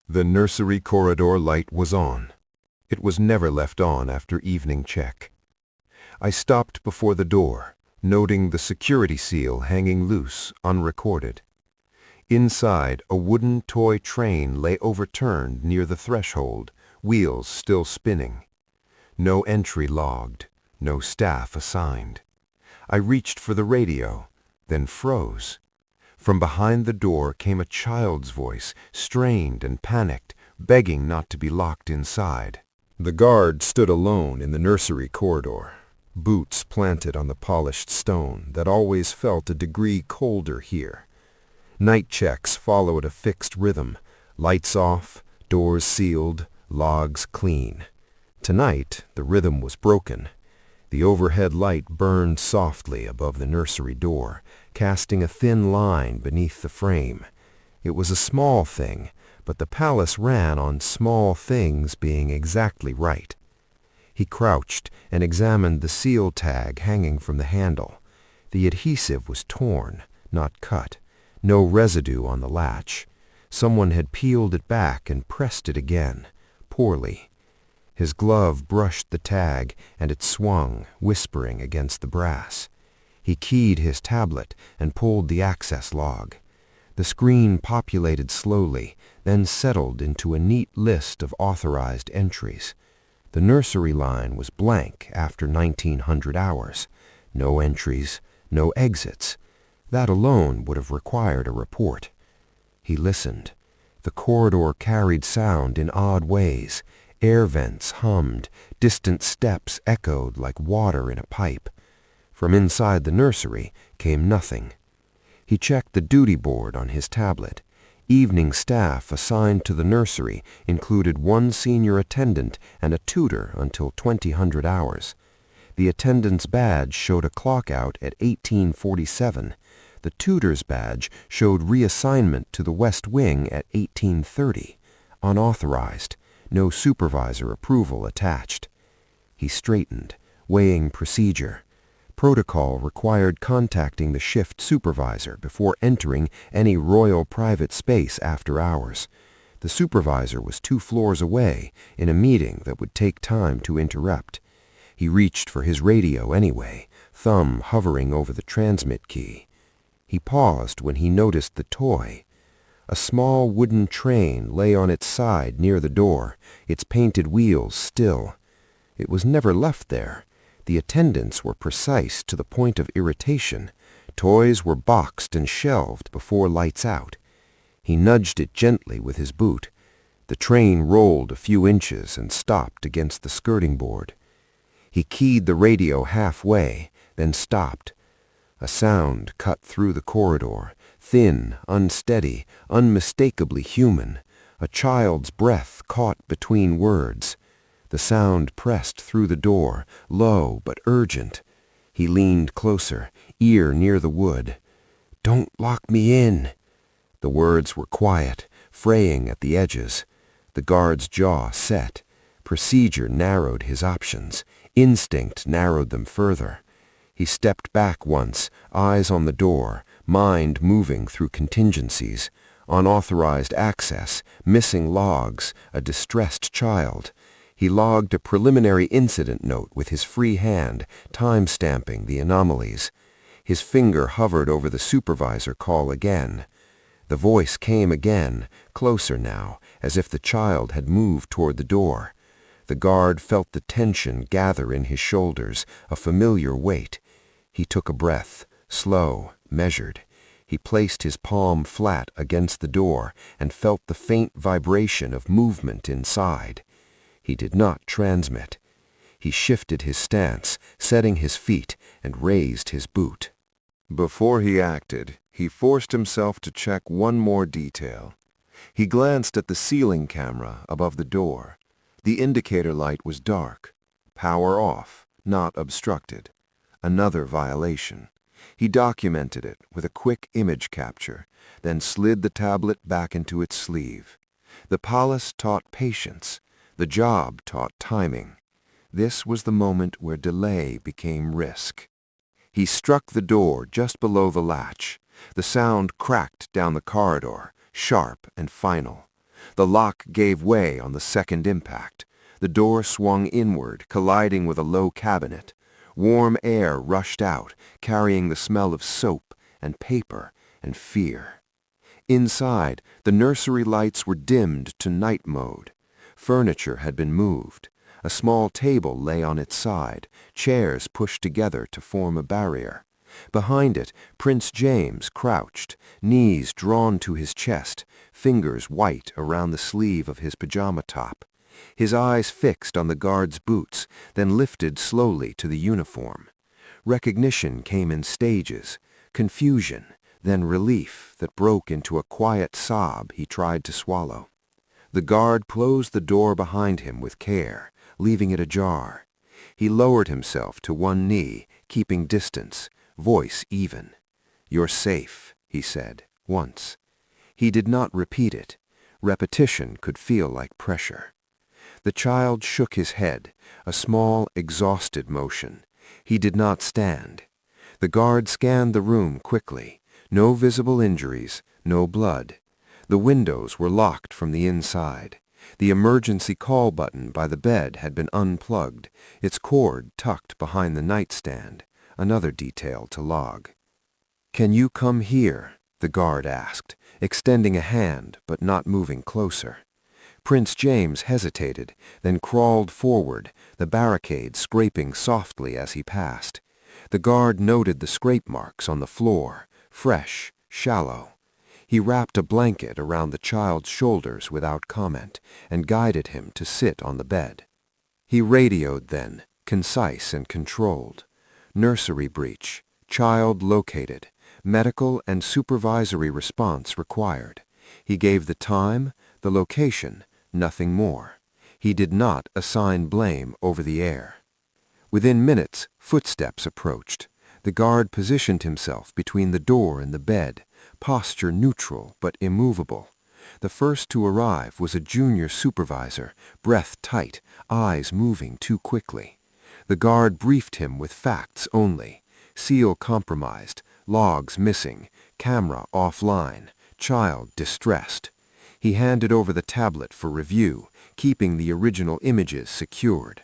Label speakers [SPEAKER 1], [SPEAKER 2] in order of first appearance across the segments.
[SPEAKER 1] The nursery corridor light was on. It was never left on after evening check. I stopped before the door, noting the security seal hanging loose, unrecorded. Inside, a wooden toy train lay overturned near the threshold, wheels still spinning. No entry logged, no staff assigned. I reached for the radio, then froze. From behind the door came a child's voice, strained and panicked, begging not to be locked inside. The guard stood alone in the nursery corridor, boots planted on the polished stone that always felt a degree colder here. Night checks followed a fixed rhythm, lights off, doors sealed, logs clean. Tonight, the rhythm was broken. The overhead light burned softly above the nursery door, casting a thin line beneath the frame. It was a small thing, but the palace ran on small things being exactly right. He crouched and examined the seal tag hanging from the handle. The adhesive was torn, not cut. No residue on the latch. Someone had peeled it back and pressed it again, poorly. His glove brushed the tag, and it swung, whispering against the brass. He keyed his tablet and pulled the access log. The screen populated slowly, then settled into a neat list of authorized entries. The nursery line was blank after 1900 hours. No entries, no exits. That alone would have required a report. He listened. The corridor carried sound in odd ways. Air vents hummed, distant steps echoed like water in a pipe. From inside the nursery came nothing. He checked the duty board on his tablet. Evening staff assigned to the nursery included one senior attendant and a tutor until 2000 hours. The attendant's badge showed a clock out at 1847. The tutor's badge showed reassignment to the West Wing at 1830. Unauthorized. No supervisor approval attached. He straightened, weighing procedure. Protocol required contacting the shift supervisor before entering any royal private space after hours. The supervisor was 2 floors away in a meeting that would take time to interrupt. He reached for his radio anyway, thumb hovering over the transmit key. He paused when he noticed the toy. A small wooden train lay on its side near the door, its painted wheels still. It was never left there. The attendants were precise to the point of irritation. Toys were boxed and shelved before lights out. He nudged it gently with his boot. The train rolled a few inches and stopped against the skirting board. He keyed the radio halfway, then stopped. A sound cut through the corridor, thin, unsteady, unmistakably human. A child's breath caught between words. The sound pressed through the door, low but urgent. He leaned closer, ear near the wood. "Don't lock me in." The words were quiet, fraying at the edges. The guard's jaw set. Procedure narrowed his options. Instinct narrowed them further. He stepped back once, eyes on the door, mind moving through contingencies. Unauthorized access, missing logs, a distressed child. He logged a preliminary incident note with his free hand, time-stamping the anomalies. His finger hovered over the supervisor call again. The voice came again, closer now, as if the child had moved toward the door. The guard felt the tension gather in his shoulders, a familiar weight. He took a breath, slow, measured. He placed his palm flat against the door and felt the faint vibration of movement inside. He did not transmit. He shifted his stance, setting his feet, and raised his boot. Before he acted, he forced himself to check one more detail. He glanced at the ceiling camera above the door. The indicator light was dark. Power off, not obstructed. Another violation. He documented it with a quick image capture, then slid the tablet back into its sleeve. The palace taught patience. The job taught timing. This was the moment where delay became risk. He struck the door just below the latch. The sound cracked down the corridor, sharp and final. The lock gave way on the second impact. The door swung inward, colliding with a low cabinet. Warm air rushed out, carrying the smell of soap and paper and fear. Inside, the nursery lights were dimmed to night mode. Furniture had been moved. A small table lay on its side, chairs pushed together to form a barrier. Behind it, Prince James crouched, knees drawn to his chest, fingers white around the sleeve of his pajama top. His eyes fixed on the guard's boots, then lifted slowly to the uniform. Recognition came in stages, confusion, then relief that broke into a quiet sob he tried to swallow. The guard closed the door behind him with care, leaving it ajar. He lowered himself to one knee, keeping distance, voice even. "You're safe," he said, once. He did not repeat it. Repetition could feel like pressure. The child shook his head, a small, exhausted motion. He did not stand. The guard scanned the room quickly. No visible injuries, no blood. The windows were locked from the inside. The emergency call button by the bed had been unplugged, its cord tucked behind the nightstand, another detail to log. "Can you come here?" the guard asked, extending a hand but not moving closer. Prince James hesitated, then crawled forward, the barricade scraping softly as he passed. The guard noted the scrape marks on the floor, fresh, shallow. He wrapped a blanket around the child's shoulders without comment and guided him to sit on the bed. He radioed then, concise and controlled. "Nursery breach. Child located. Medical and supervisory response required." He gave the time, the location, nothing more. He did not assign blame over the air. Within minutes, footsteps approached. The guard positioned himself between the door and the bed, posture neutral but immovable. The first to arrive was a junior supervisor, breath tight, eyes moving too quickly. The guard briefed him with facts only. Seal compromised, logs missing, camera offline, child distressed. He handed over the tablet for review, keeping the original images secured.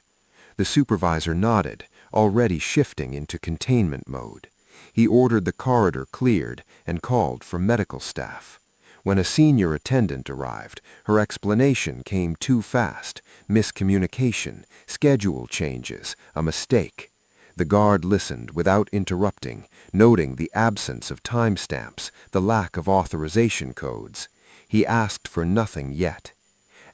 [SPEAKER 1] The supervisor nodded, already shifting into containment mode. He ordered the corridor cleared and called for medical staff. When a senior attendant arrived, her explanation came too fast. Miscommunication, schedule changes, a mistake. The guard listened without interrupting, noting the absence of timestamps, the lack of authorization codes. He asked for nothing yet.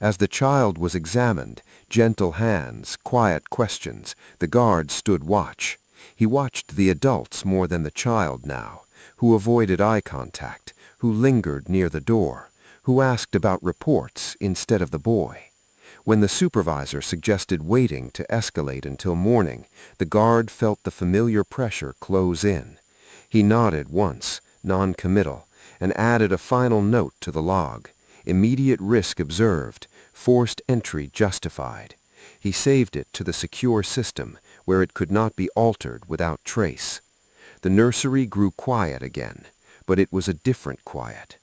[SPEAKER 1] As the child was examined, gentle hands, quiet questions, the guard stood watch. He watched the adults more than the child now, who avoided eye contact, who lingered near the door, who asked about reports instead of the boy. When the supervisor suggested waiting to escalate until morning, the guard felt the familiar pressure close in. He nodded once, non-committal, and added a final note to the log. Immediate risk observed, forced entry justified. He saved it to the secure system, where it could not be altered without trace. The nursery grew quiet again, but it was a different quiet.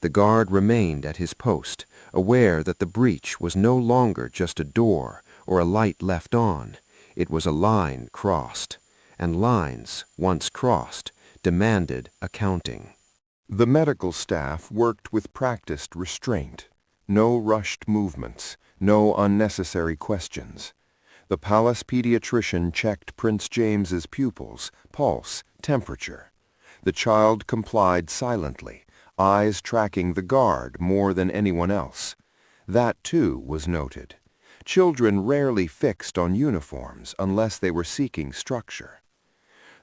[SPEAKER 1] The guard remained at his post, aware that the breach was no longer just a door or a light left on. It was a line crossed, and lines, once crossed, demanded accounting. The medical staff worked with practiced restraint. No rushed movements, no unnecessary questions. The palace pediatrician checked Prince James's pupils, pulse, temperature. The child complied silently, eyes tracking the guard more than anyone else. That, too, was noted. Children rarely fixed on uniforms unless they were seeking structure.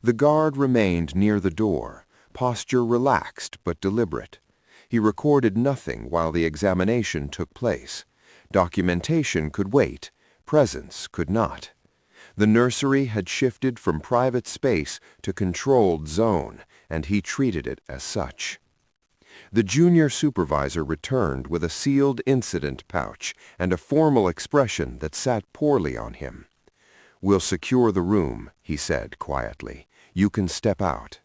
[SPEAKER 1] The guard remained near the door, posture relaxed but deliberate. He recorded nothing while the examination took place. Documentation could wait, presence could not. The nursery had shifted from private space to controlled zone, and he treated it as such. The junior supervisor returned with a sealed incident pouch and a formal expression that sat poorly on him. "We'll secure the room," he said quietly. "You can step out."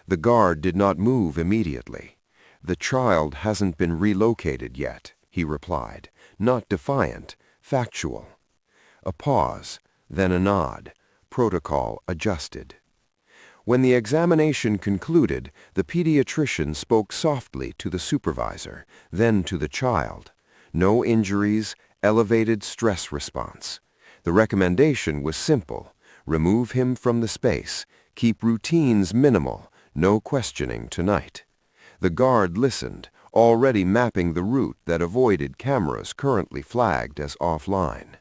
[SPEAKER 1] The guard did not move immediately. "The child hasn't been relocated yet," he replied, not defiant, factual. A pause, then a nod. Protocol adjusted. When the examination concluded, the pediatrician spoke softly to the supervisor, then to the child. No injuries, elevated stress response. The recommendation was simple. Remove him from the space. Keep routines minimal. No questioning tonight. The guard listened, already mapping the route that avoided cameras currently flagged as offline.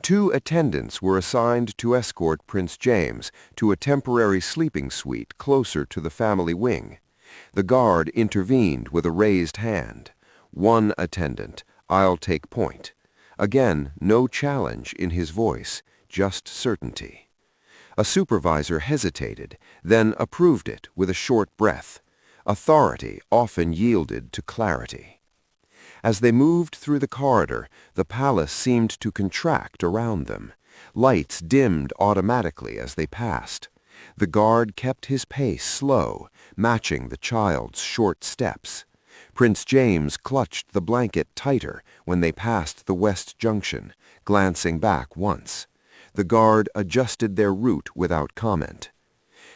[SPEAKER 1] 2 attendants were assigned to escort Prince James to a temporary sleeping suite closer to the family wing. The guard intervened with a raised hand. 1 attendant, I'll take point. Again, no challenge in his voice, just certainty. A supervisor hesitated, then approved it with a short breath. Authority often yielded to clarity. As they moved through the corridor, the palace seemed to contract around them. Lights dimmed automatically as they passed. The guard kept his pace slow, matching the child's short steps. Prince James clutched the blanket tighter when they passed the West Junction, glancing back once. The guard adjusted their route without comment.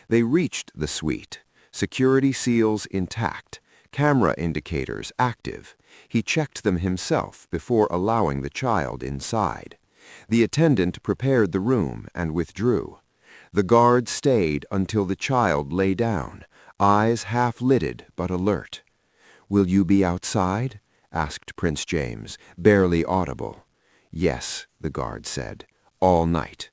[SPEAKER 1] They reached the suite, security seals intact, camera indicators active. He checked them himself before allowing the child inside. The attendant prepared the room and withdrew. The guard stayed until the child lay down, eyes half-lidded but alert. "Will you be outside?" asked Prince James, barely audible. "Yes," the guard said, "all night."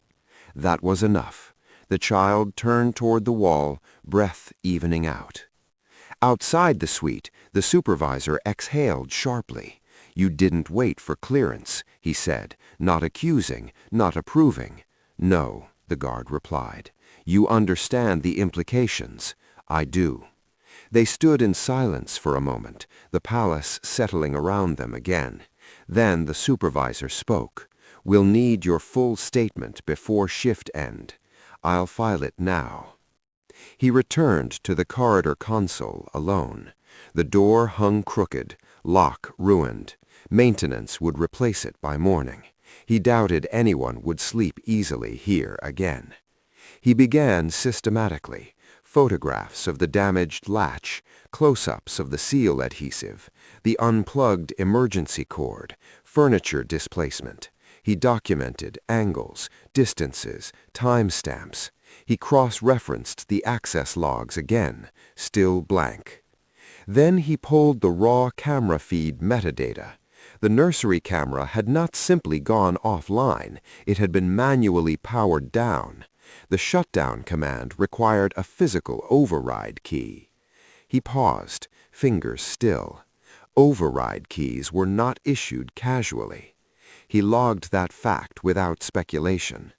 [SPEAKER 1] That was enough. The child turned toward the wall, breath evening out. Outside the suite, the supervisor exhaled sharply. "You didn't wait for clearance," he said, not accusing, not approving. "No," the guard replied. "You understand the implications." "I do." They stood in silence for a moment, the palace settling around them again. Then the supervisor spoke. "We'll need your full statement before shift end. I'll file it now." He returned to the corridor console alone. The door hung crooked, lock ruined. Maintenance would replace it by morning. He doubted anyone would sleep easily here again. He began systematically. Photographs of the damaged latch, close-ups of the seal adhesive, the unplugged emergency cord, furniture displacement. He documented angles, distances, timestamps. He cross-referenced the access logs again, still blank. Then he pulled the raw camera feed metadata. The nursery camera had not simply gone offline, it had been manually powered down. The shutdown command required a physical override key. He paused, fingers still. Override keys were not issued casually. He logged that fact without speculation.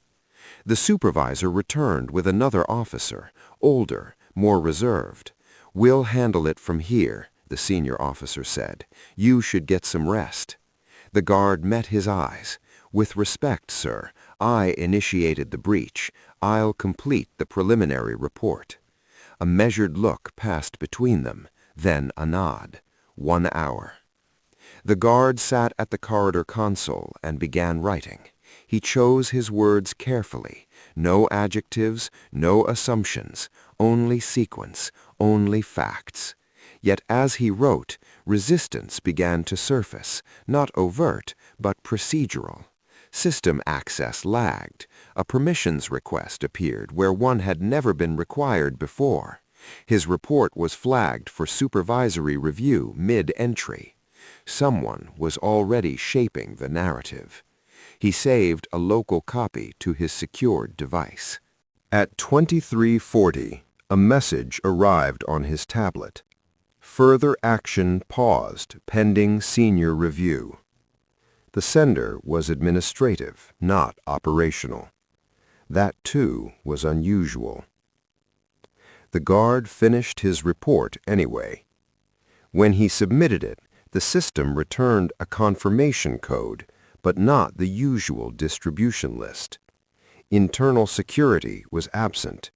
[SPEAKER 1] The supervisor returned with another officer, older, more reserved. "We'll handle it from here," the senior officer said. "You should get some rest." The guard met his eyes. "With respect, sir, I initiated the breach. I'll complete the preliminary report." A measured look passed between them, then a nod. 1 hour. The guard sat at the corridor console and began writing. He chose his words carefully. No adjectives, no assumptions, only sequence, only facts. Yet as he wrote, resistance began to surface, not overt, but procedural. System access lagged. A permissions request appeared where one had never been required before. His report was flagged for supervisory review mid-entry. Someone was already shaping the narrative. He saved a local copy to his secured device. At 23:40, a message arrived on his tablet. Further action paused pending senior review. The sender was administrative, not operational. That, too, was unusual. The guard finished his report anyway. When he submitted it, the system returned a confirmation code, but not the usual distribution list. Internal security was absent.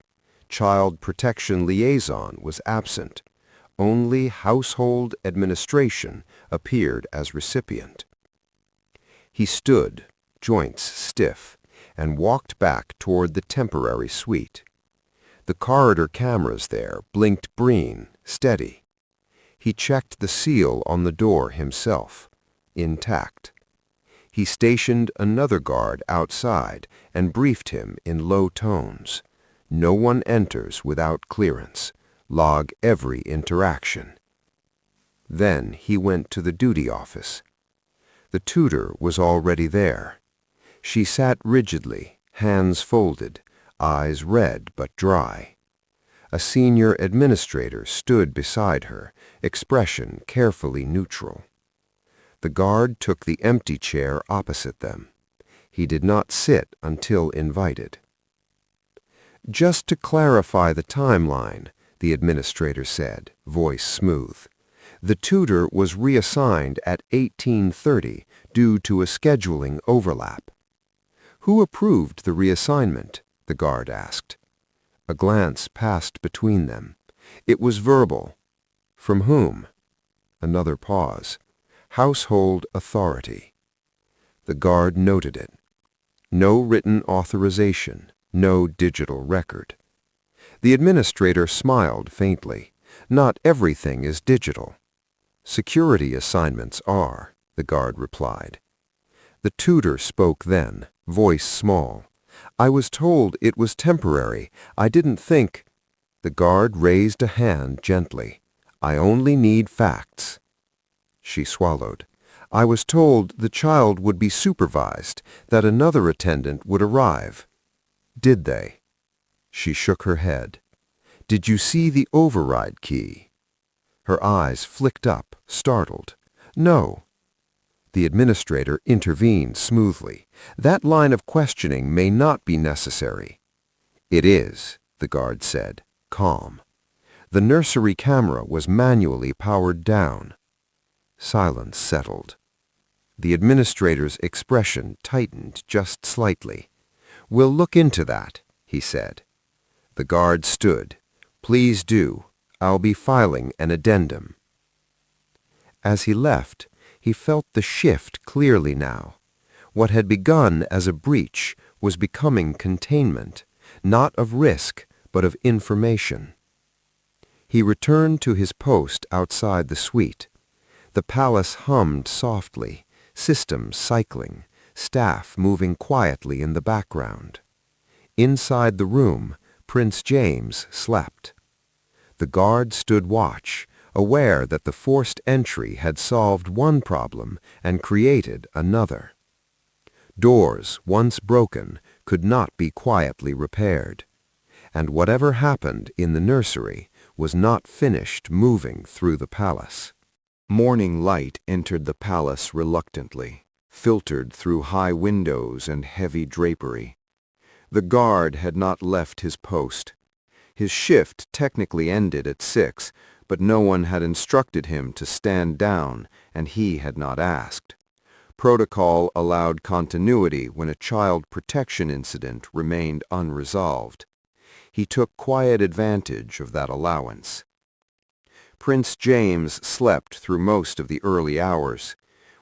[SPEAKER 1] Child protection liaison was absent. Only household administration appeared as recipient. He stood, joints stiff, and walked back toward the temporary suite. The corridor cameras there blinked green, steady. He checked the seal on the door himself, intact. He stationed another guard outside and briefed him in low tones. No one enters without clearance. Log every interaction. Then he went to the duty office. The tutor was already there. She sat rigidly, hands folded, eyes red but dry. A senior administrator stood beside her, expression carefully neutral. The guard took the empty chair opposite them. He did not sit until invited. "Just to clarify the timeline," the administrator said, voice smooth. "The tutor was reassigned at 1830 due to a scheduling overlap." "Who approved the reassignment?" the guard asked. A glance passed between them. It was verbal. "From whom?" Another pause. "Household authority." The guard noted it. No written authorization, no digital record. The administrator smiled faintly. "Not everything is digital." "Security assignments are," the guard replied. The tutor spoke then, voice small. "I was told it was temporary. I didn't think—" The guard raised a hand gently. "I only need facts." She swallowed. "I was told the child would be supervised, that another attendant would arrive." "Did they?" She shook her head. "Did you see the override key?" Her eyes flicked up, startled. "No." The administrator intervened smoothly. "That line of questioning may not be necessary." "It is," the guard said, calm. "The nursery camera was manually powered down." Silence settled. The administrator's expression tightened just slightly. "We'll look into that," he said. The guard stood. "Please do. I'll be filing an addendum." As he left, he felt the shift clearly now. What had begun as a breach was becoming containment, not of risk, but of information. He returned to his post outside the suite. The palace hummed softly, systems cycling, staff moving quietly in the background. Inside the room, Prince James slept. The guard stood watch, aware that the forced entry had solved one problem and created another. Doors, once broken, could not be quietly repaired. And whatever happened in the nursery was not finished moving through the palace. Morning light entered the palace reluctantly, filtered through high windows and heavy drapery. The guard had not left his post. His shift technically ended at 6, but no one had instructed him to stand down, and he had not asked. Protocol allowed continuity when a child protection incident remained unresolved. He took quiet advantage of that allowance. Prince James slept through most of the early hours.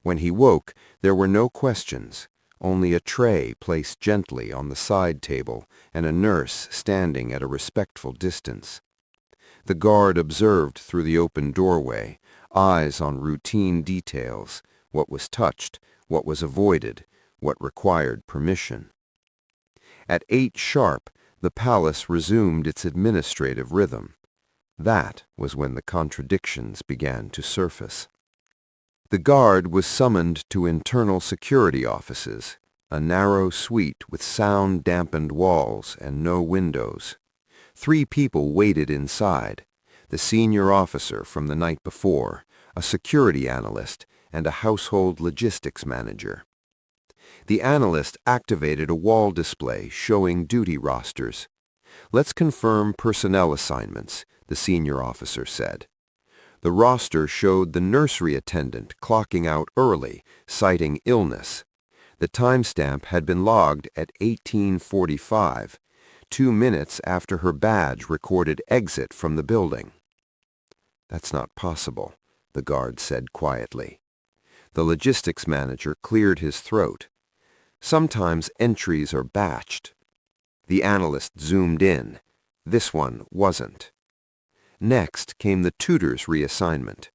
[SPEAKER 1] When he woke, there were no questions, only a tray placed gently on the side table and a nurse standing at a respectful distance. The guard observed through the open doorway, eyes on routine details, what was touched, what was avoided, what required permission. At 8 sharp, the palace resumed its administrative rhythm. That was when the contradictions began to surface. The guard was summoned to internal security offices, a narrow suite with sound-dampened walls and no windows. 3 people waited inside, the senior officer from the night before, a security analyst, and a household logistics manager. The analyst activated a wall display showing duty rosters. "Let's confirm personnel assignments," the senior officer said. The roster showed the nursery attendant clocking out early, citing illness. The timestamp had been logged at 18:45, 2 minutes after her badge recorded exit from the building.
[SPEAKER 2] "That's not possible," the guard said quietly. The logistics manager cleared his throat. "Sometimes entries are batched." The analyst zoomed in. This one wasn't. Next came the tutor's reassignment.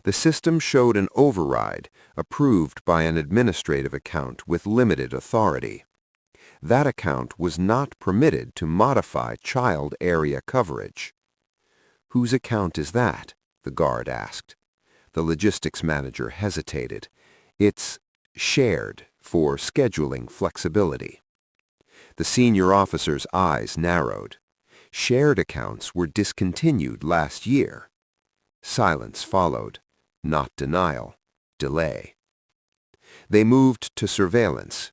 [SPEAKER 2] The system showed an override approved by an administrative account with limited authority. That account was not permitted to modify child area coverage. "Whose account is that?" the guard asked. The logistics manager hesitated. "It's shared for scheduling flexibility." The senior officer's eyes narrowed. Shared accounts were discontinued last year. Silence followed, not denial, delay. They moved to surveillance.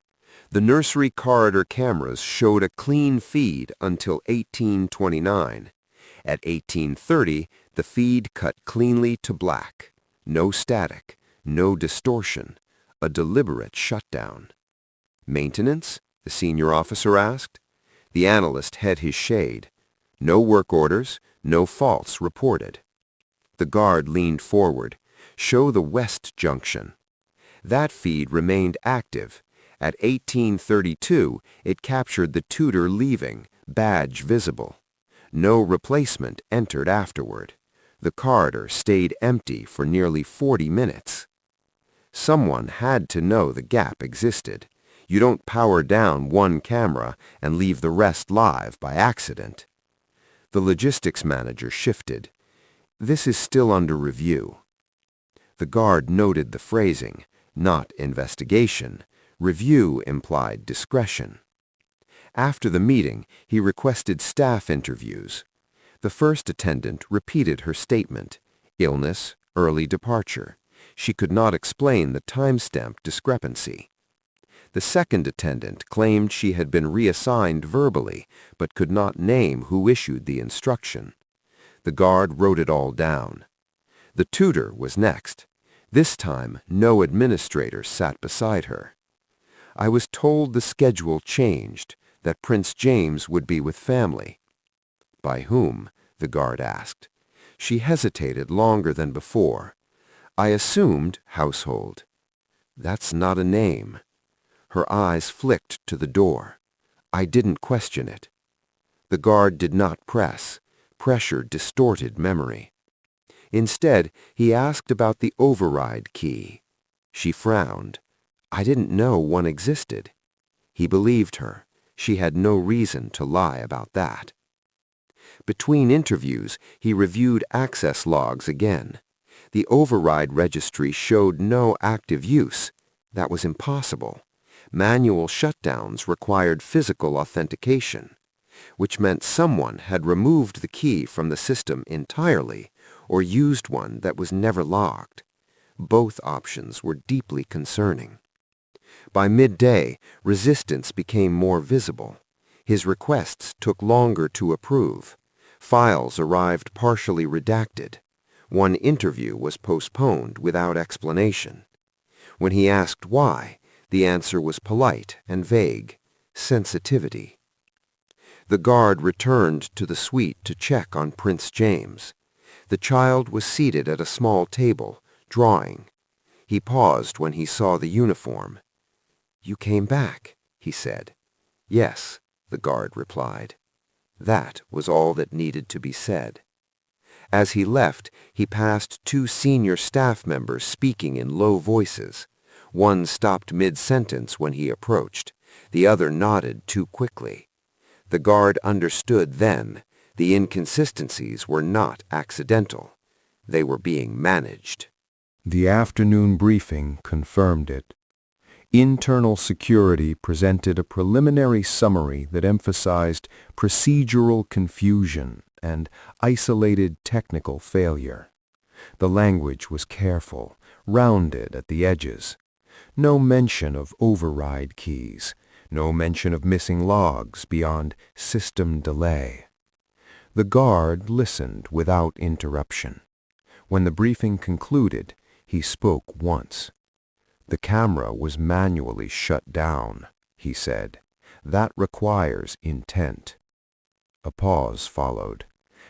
[SPEAKER 2] The nursery corridor cameras showed a clean feed until 1829. At 1830, the feed cut cleanly to black. No static, no distortion, a deliberate shutdown. "Maintenance?" the senior officer asked. The analyst had his shade. No work orders, no faults reported. The guard leaned forward. "Show the west junction." That feed remained active. At 1832, it captured the tutor leaving, badge visible. No replacement entered afterward. The corridor stayed empty for nearly 40 minutes. Someone had to know the gap existed. You don't power down one camera and leave the rest live by accident. The logistics manager shifted. "This is still under review." The guard noted the phrasing, not investigation. Review implied discretion. After the meeting, he requested staff interviews. The first attendant repeated her statement: illness, early departure. She could not explain the timestamp discrepancy. The second attendant claimed she had been reassigned verbally, but could not name who issued the instruction. The guard wrote it all down. The tutor was next. This time, no administrator sat beside her. "I was told the schedule changed, that Prince James would be with family." "By whom?" the guard asked. She hesitated longer than before. "I assumed household." "That's not a name." Her eyes flicked to the door. "I didn't question it." The guard did not press. Pressure distorted memory. Instead, he asked about the override key. She frowned. "I didn't know one existed." He believed her. She had no reason to lie about that. Between interviews, he reviewed access logs again. The override registry showed no active use. That was impossible. Manual shutdowns required physical authentication, which meant someone had removed the key from the system entirely or used one that was never logged. Both options were deeply concerning. By midday, resistance became more visible. His requests took longer to approve. Files arrived partially redacted. One interview was postponed without explanation. When he asked why, the answer was polite and vague: sensitivity. The guard returned to the suite to check on Prince James. The child was seated at a small table, drawing. He paused when he saw the uniform. "You came back," he said. "Yes," the guard replied. That was all that needed to be said. As he left, he passed two senior staff members speaking in low voices. One stopped mid-sentence when he approached. The other nodded too quickly. The guard understood then. The inconsistencies were not accidental. They were being managed.
[SPEAKER 1] The afternoon briefing confirmed it. Internal security presented a preliminary summary that emphasized procedural confusion and isolated technical failure. The language was careful, rounded at the edges. No mention of override keys, no mention of missing logs beyond system delay. The guard listened without interruption. When the briefing concluded, he spoke once. "The camera was manually shut down," he said. "That requires intent." A pause followed.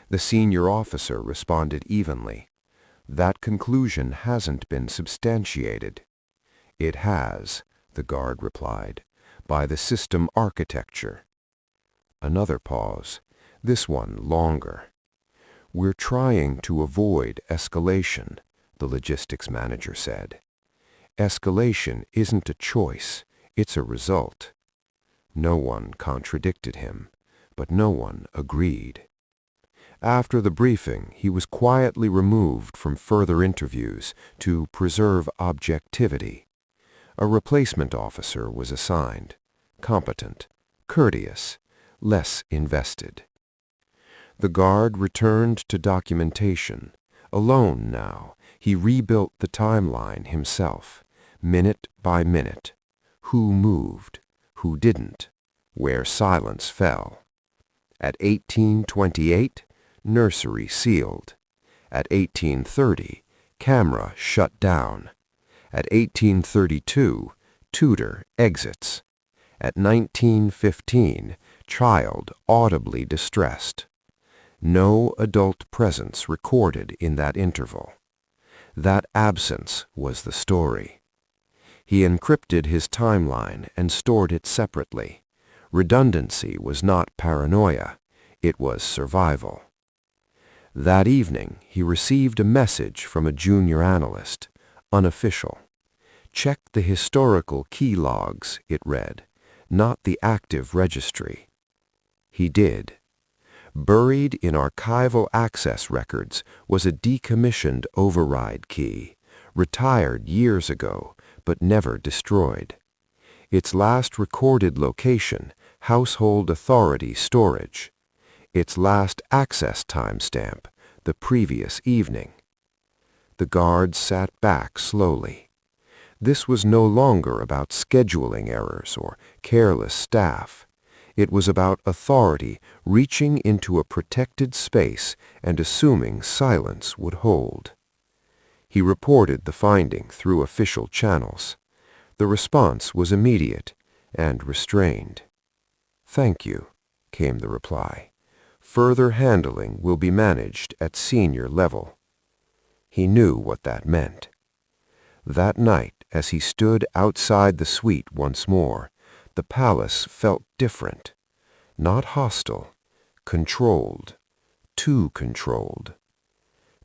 [SPEAKER 1] The senior officer responded evenly. That conclusion hasn't been substantiated. It has, the guard replied, by the system architecture. Another pause, this one longer. We're trying to avoid escalation, the logistics manager said. Escalation isn't a choice, it's a result. No one contradicted him, but no one agreed. After the briefing, he was quietly removed from further interviews to preserve objectivity. A replacement officer was assigned, competent, courteous, less invested. The guard returned to documentation. Alone now, he rebuilt the timeline himself, minute by minute. Who moved, who didn't, where silence fell. At 1828, Nursery sealed. At 1830, camera shut down. At 1832, tutor exits. At 1915, child audibly distressed. No adult presence recorded in that interval. That absence was the story. He encrypted his timeline and stored it separately. Redundancy was not paranoia, it was survival. That evening, he received a message from a junior analyst, unofficial. Check the historical key logs, it read, not the active registry. He did. Buried in archival access records was a decommissioned override key, retired years ago, but never destroyed. Its last recorded location, Household Authority Storage. Its last access timestamp, the previous evening. The guard sat back slowly. This was no longer about scheduling errors or careless staff. It was about authority reaching into a protected space and assuming silence would hold. He reported the finding through official channels. The response was immediate and restrained. "Thank you," came the reply. "Further handling will be managed at senior level." He knew what that meant. That night, as he stood outside the suite once more, the palace felt different. Not hostile, controlled, too controlled.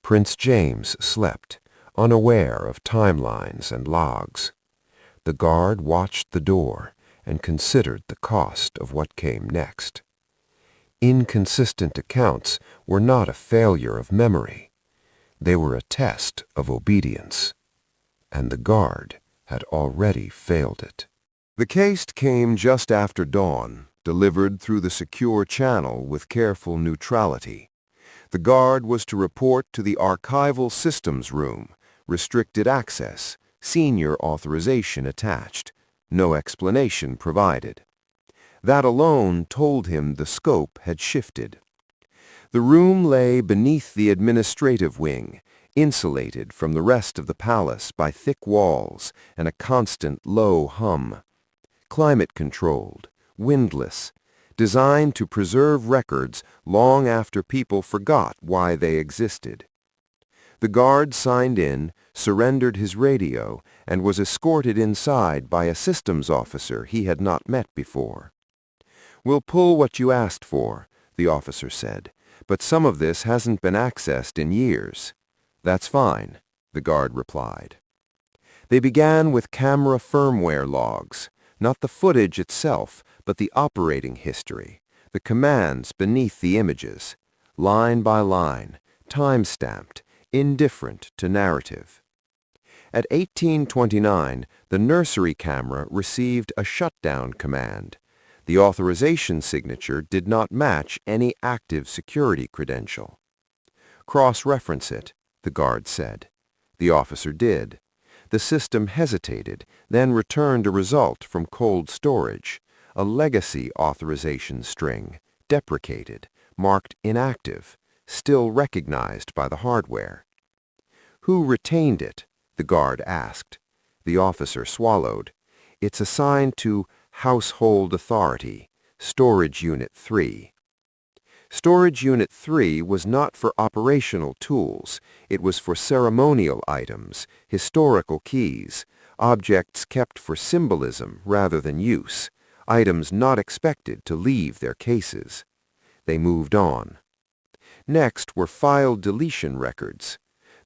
[SPEAKER 1] Prince James slept, unaware of timelines and logs. The guard watched the door and considered the cost of what came next. Inconsistent accounts were not a failure of memory. They were a test of obedience. And the guard had already failed it. The case came just after dawn, delivered through the secure channel with careful neutrality. The guard was to report to the archival systems room, restricted access, senior authorization attached, no explanation provided. That alone told him the scope had shifted. The room lay beneath the administrative wing, insulated from the rest of the palace by thick walls and a constant low hum. Climate-controlled, windless, designed to preserve records long after people forgot why they existed. The guard signed in, surrendered his radio, and was escorted inside by a systems officer he had not met before. "We'll pull what you asked for," the officer said, "but some of this hasn't been accessed in years." "That's fine," the guard replied. They began with camera firmware logs, not the footage itself, but the operating history, the commands beneath the images, line by line, time-stamped, indifferent to narrative. At 1829, the nursery camera received a shutdown command. The authorization signature did not match any active security credential. "Cross-reference it," the guard said. The officer did. The system hesitated, then returned a result from cold storage, a legacy authorization string, deprecated, marked inactive, still recognized by the hardware. "Who retained it?" the guard asked. The officer swallowed. "It's assigned to Household Authority, Storage Unit 3.
[SPEAKER 2] Storage Unit 3 was not for operational tools. It was for ceremonial items, historical keys, objects kept for symbolism rather than use, items not expected to leave their cases. They moved on. Next were file deletion records.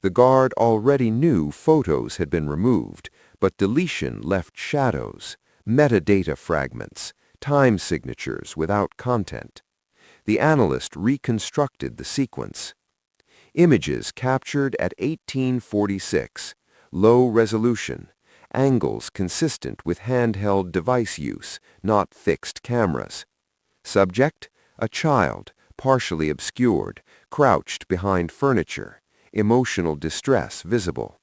[SPEAKER 2] The guard already knew photos had been removed, but deletion left shadows, metadata fragments, time signatures without content. The analyst reconstructed the sequence. Images captured at 1846, low resolution, angles consistent with handheld device use, not fixed cameras. Subject, a child, partially obscured, crouched behind furniture, emotional distress visible.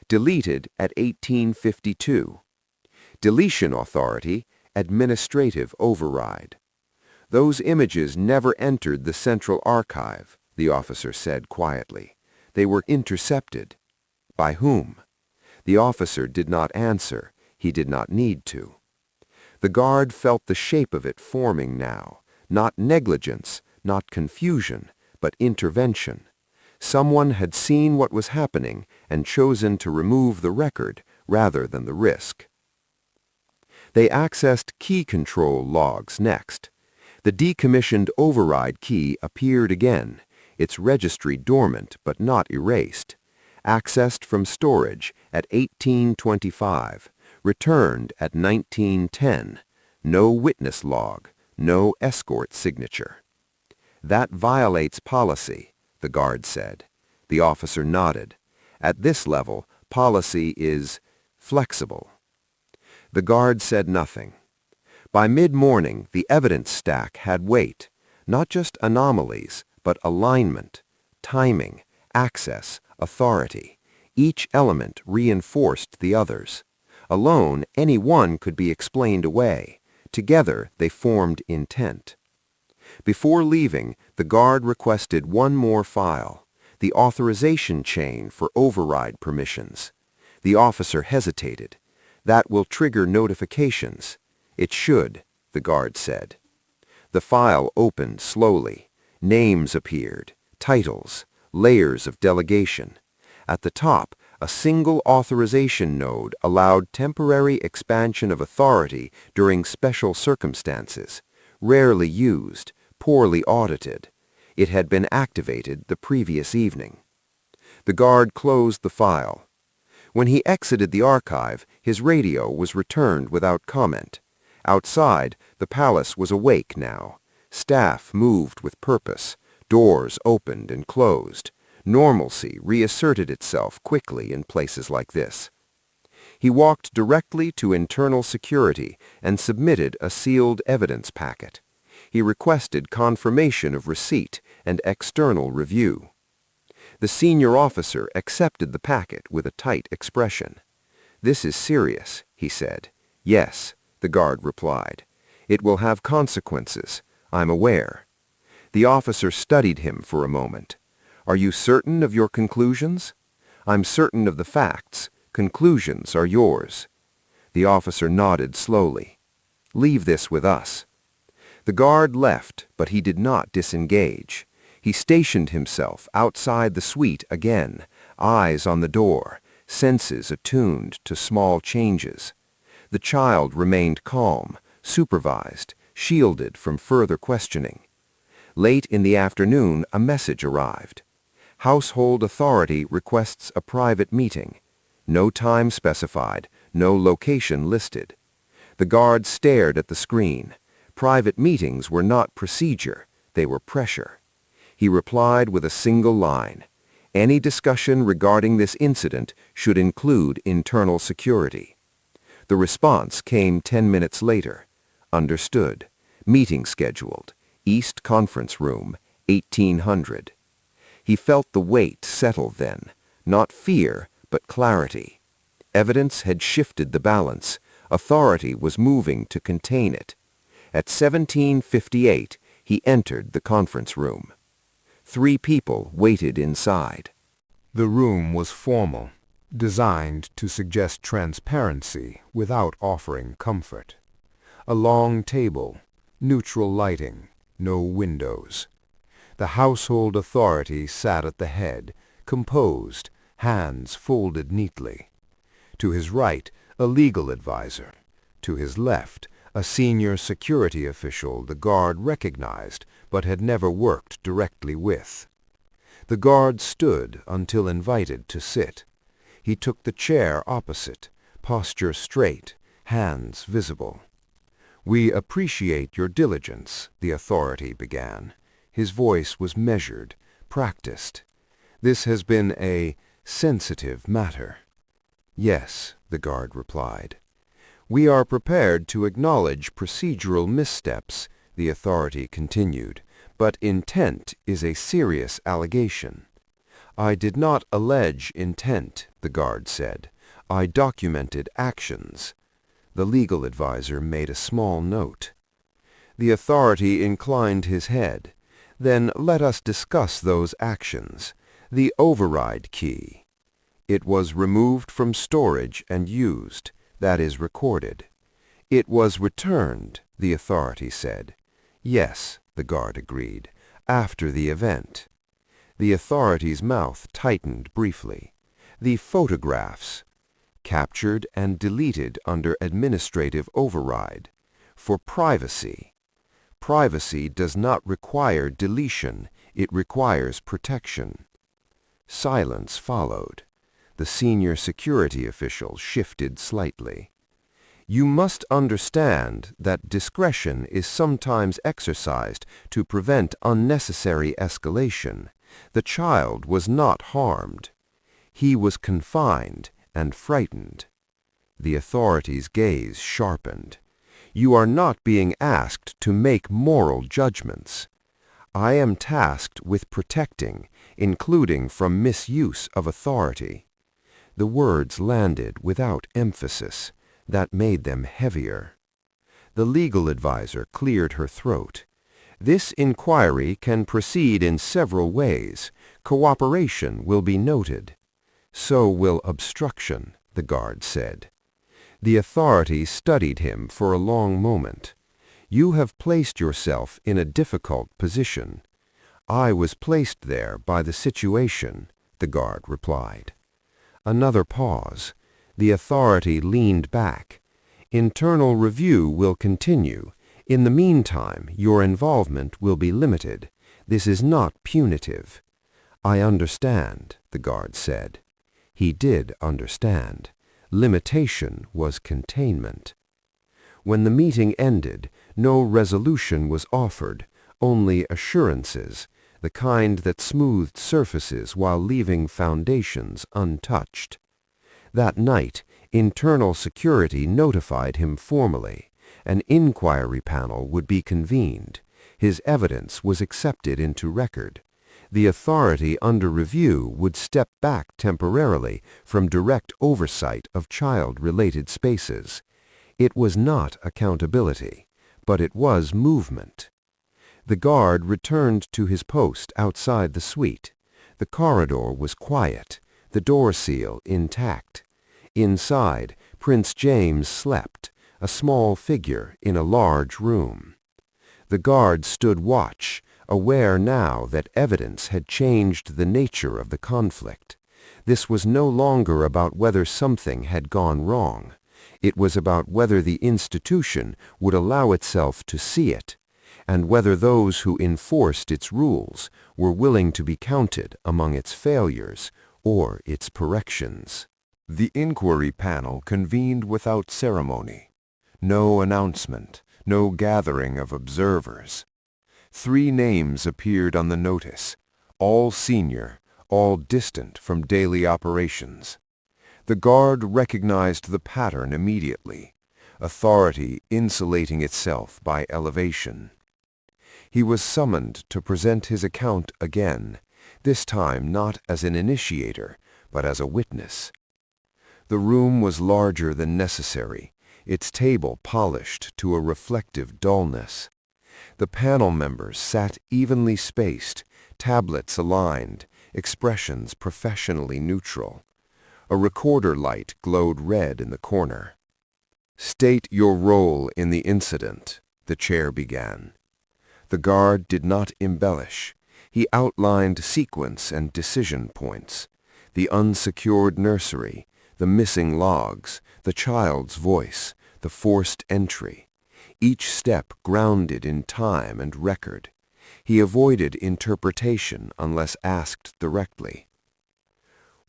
[SPEAKER 2] Deleted at 1852. Deletion authority, administrative override. Those images never entered the central archive, the officer said quietly. They were intercepted. By whom? The officer did not answer. He did not need to. The guard felt the shape of it forming now. Not negligence, not confusion, but intervention. Someone had seen what was happening and chosen to remove the record rather than the risk. They accessed key control logs next. The decommissioned override key appeared again, its registry dormant but not erased. Accessed from storage at 1825, returned at 1910. No witness log, no escort signature. That violates policy, the guard said. The officer nodded. At this level, policy is flexible. The guard said nothing. By mid-morning, the evidence stack had weight, not just anomalies, but alignment, timing, access, authority. Each element reinforced the others. Alone, any one could be explained away. Together, they formed intent. Before leaving, the guard requested one more file, the authorization chain for override permissions. The officer hesitated. That will trigger notifications. It should, the guard said. The file opened slowly. Names appeared, titles, layers of delegation. At the top, a single authorization node allowed temporary expansion of authority during special circumstances, rarely used, poorly audited. It had been activated the previous evening. The guard closed the file. When he exited the archive, his radio was returned without comment. Outside, the palace was awake now. Staff moved with purpose. Doors opened and closed. Normalcy reasserted itself quickly in places like this. He walked directly to internal security and submitted a sealed evidence packet. He requested confirmation of receipt and external review. The senior officer accepted the packet with a tight expression. "This is serious," he said. "Yes," the guard replied. "It will have consequences. I'm aware." The officer studied him for a moment. "Are you certain of your conclusions?" "I'm certain of the facts. Conclusions are yours." The officer nodded slowly. "Leave this with us." The guard left, but he did not disengage. He stationed himself outside the suite again, eyes on the door, senses attuned to small changes. The child remained calm, supervised, shielded from further questioning. Late in the afternoon, a message arrived. Household authority requests a private meeting. No time specified, no location listed. The guard stared at the screen. Private meetings were not procedure, they were pressure. He replied with a single line. Any discussion regarding this incident should include internal security. The response came 10 minutes later. Understood. Meeting scheduled. East Conference Room, 1800. He felt the weight settle then. Not fear, but clarity. Evidence had shifted the balance. Authority was moving to contain it. At 1758, he entered the conference room. 3 people waited inside.
[SPEAKER 1] The room was formal, designed to suggest transparency without offering comfort. A long table, neutral lighting, no windows. The household authority sat at the head, composed, hands folded neatly. To his right, a legal advisor. To his left, a senior security official the guard recognized but had never worked directly with. The guard stood until invited to sit. He took the chair opposite, posture straight, hands visible. "We appreciate your diligence," the authority began. His voice was measured, practiced. "This has been a sensitive matter." "Yes," the guard replied. "We are prepared to acknowledge procedural missteps," the authority continued, "but intent is a serious allegation." "I did not allege intent," the guard said. "I documented actions." The legal advisor made a small note. The authority inclined his head. "Then let us discuss those actions. The override key. It was removed from storage and used. That is recorded." "It was returned," the authority said. "Yes," the guard agreed, "after the event." The authority's mouth tightened briefly. "The photographs." "Captured and deleted under administrative override. For privacy." "Privacy does not require deletion. It requires protection." Silence followed. The senior security official shifted slightly. "You must understand that discretion is sometimes exercised to prevent unnecessary escalation. The child was not harmed. He was confined and frightened." The authority's gaze sharpened. "You are not being asked to make moral judgments. I am tasked with protecting, including from misuse of authority." The words landed without emphasis. That made them heavier. The legal advisor cleared her throat. "This inquiry can proceed in several ways. Cooperation will be noted." "So will obstruction," the guard said. The authority studied him for a long moment. "You have placed yourself in a difficult position." "I was placed there by the situation," the guard replied. Another pause. The authority leaned back. "Internal review will continue. In the meantime, your involvement will be limited. This is not punitive." "I understand," the guard said. He did understand. Limitation was containment. When the meeting ended, no resolution was offered, only assurances, the kind that smoothed surfaces while leaving foundations untouched. That night, internal security notified him formally. An inquiry panel would be convened. His evidence was accepted into record. The authority under review would step back temporarily from direct oversight of child-related spaces. It was not accountability, but it was movement. The guard returned to his post outside the suite. The corridor was quiet, the door seal intact. Inside, Prince James slept, a small figure in a large room. The guard stood watch, aware now that evidence had changed the nature of the conflict. This was no longer about whether something had gone wrong. It was about whether the institution would allow itself to see it, and whether those who enforced its rules were willing to be counted among its failures or its corrections. The inquiry panel convened without ceremony. No announcement, no gathering of observers. 3 names appeared on the notice, all senior, all distant from daily operations. The guard recognized the pattern immediately, authority insulating itself by elevation. He was summoned to present his account again, this time not as an initiator, but as a witness. The room was larger than necessary, its table polished to a reflective dullness. The panel members sat evenly spaced, tablets aligned, expressions professionally neutral. A recorder light glowed red in the corner. "State your role in the incident," the chair began. The guard did not embellish.
[SPEAKER 2] He outlined sequence and decision points, the unsecured nursery, the missing logs, the child's voice, the forced entry, each step grounded in time and record. He avoided interpretation unless asked directly.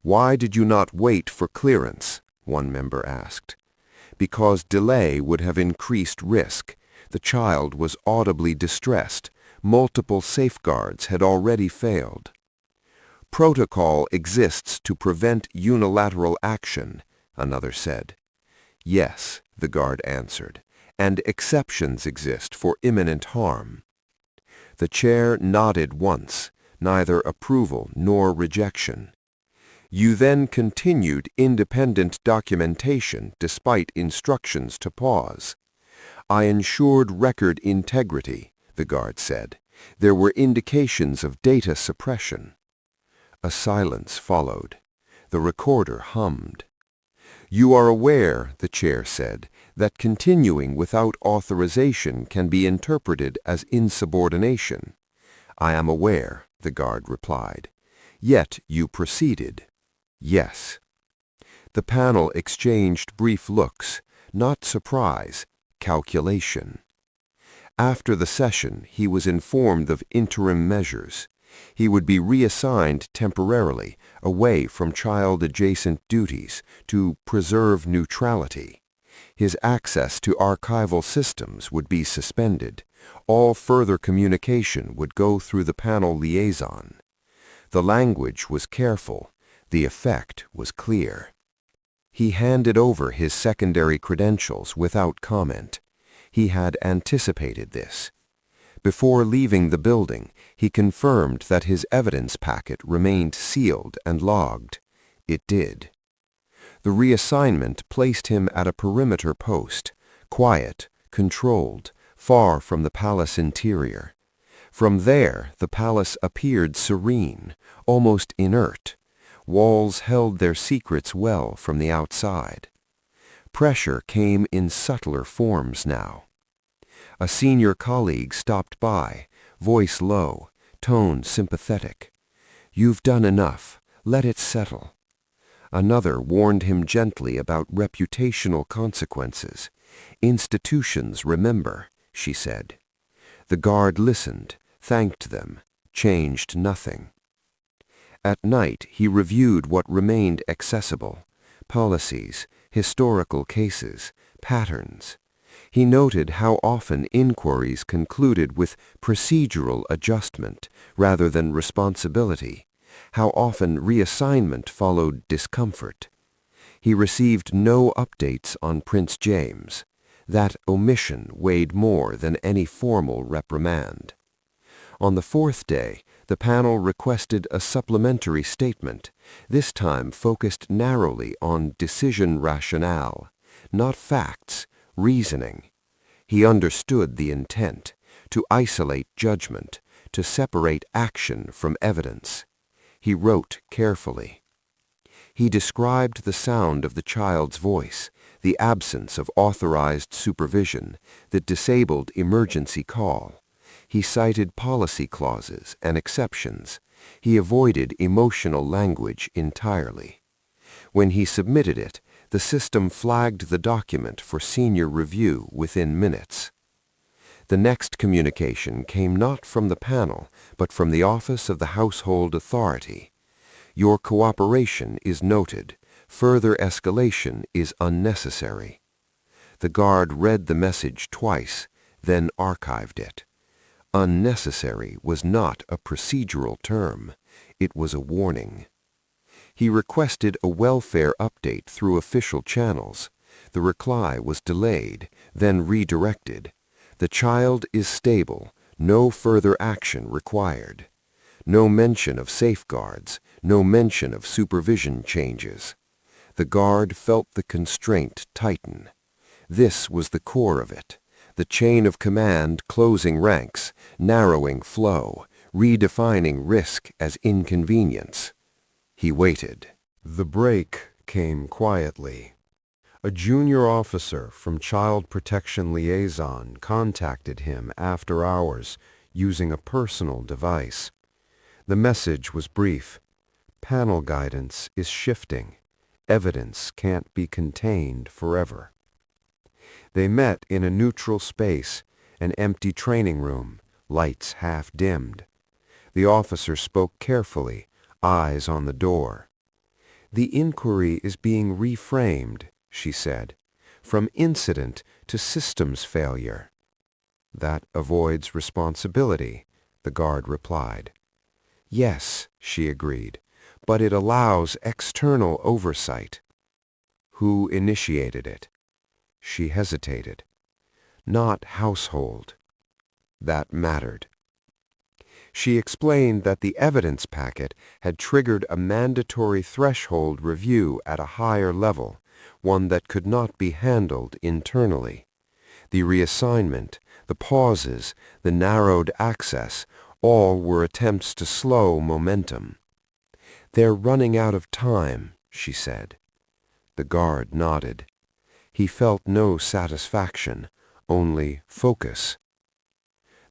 [SPEAKER 2] "Why did you not wait for clearance?" one member asked. "Because delay would have increased risk. The child was audibly distressed. Multiple safeguards had already failed." "Protocol exists to prevent unilateral action," another said. "Yes," the guard answered, "and exceptions exist for imminent harm." The chair nodded once, neither approval nor rejection. "You then continued independent documentation despite instructions to pause." "I ensured record integrity," the guard said. "There were indications of data suppression." A silence followed. The recorder hummed. "You are aware," the chair said, "that continuing without authorization can be interpreted as insubordination." "I am aware," the guard replied. "Yet you proceeded." "Yes." The panel exchanged brief looks, not surprise, calculation. After the session, he was informed of interim measures. He would be reassigned temporarily, away from child-adjacent duties, to preserve neutrality. His access to archival systems would be suspended. All further communication would go through the panel liaison. The language was careful. The effect was clear. He handed over his secondary credentials without comment. He had anticipated this. Before leaving the building, he confirmed that his evidence packet remained sealed and logged. It did. The reassignment placed him at a perimeter post, quiet, controlled, far from the palace interior. From there, the palace appeared serene, almost inert. Walls held their secrets well from the outside. Pressure came in subtler forms now. A senior colleague stopped by, voice low, tone sympathetic. "You've done enough. Let it settle." Another warned him gently about reputational consequences. "Institutions remember," she said. The guard listened, thanked them, changed nothing. At night, he reviewed what remained accessible: policies, historical cases, patterns. He noted how often inquiries concluded with procedural adjustment rather than responsibility, how often reassignment followed discomfort. He received no updates on Prince James. That omission weighed more than any formal reprimand. On the fourth day, the panel requested a supplementary statement, this time focused narrowly on decision rationale, not facts, reasoning. He understood the intent: to isolate judgment, to separate action from evidence. He wrote carefully. He described the sound of the child's voice, the absence of authorized supervision, the disabled emergency call. He cited policy clauses and exceptions. He avoided emotional language entirely. When he submitted it, the system flagged the document for senior review within minutes. The next communication came not from the panel, but from the Office of the Household Authority. "Your cooperation is noted. Further escalation is unnecessary." The guard read the message twice, then archived it. Unnecessary was not a procedural term. It was a warning. He requested a welfare update through official channels. The reply was delayed, then redirected. "The child is stable. No further action required." No mention of safeguards, no mention of supervision changes. The guard felt the constraint tighten. This was the core of it. The chain of command closing ranks, narrowing flow, redefining risk as inconvenience. He waited.
[SPEAKER 1] The break came quietly. A junior officer from Child Protection Liaison contacted him after hours using a personal device. The message was brief. Panel guidance is shifting. Evidence can't be contained forever. They met in a neutral space, an empty training room, lights half dimmed. The officer spoke carefully, eyes on the door. "The inquiry is being reframed," she said, "from incident to systems failure." "That avoids responsibility," the guard replied. "Yes," she agreed, "but it allows external oversight." "Who initiated it?" She hesitated. "Not household." That mattered. She explained that the evidence packet had triggered a mandatory threshold review at a higher level, one that could not be handled internally. The reassignment, the pauses, the narrowed access, all were attempts to slow momentum. "They're running out of time," she said. The guard nodded. He felt no satisfaction, only focus.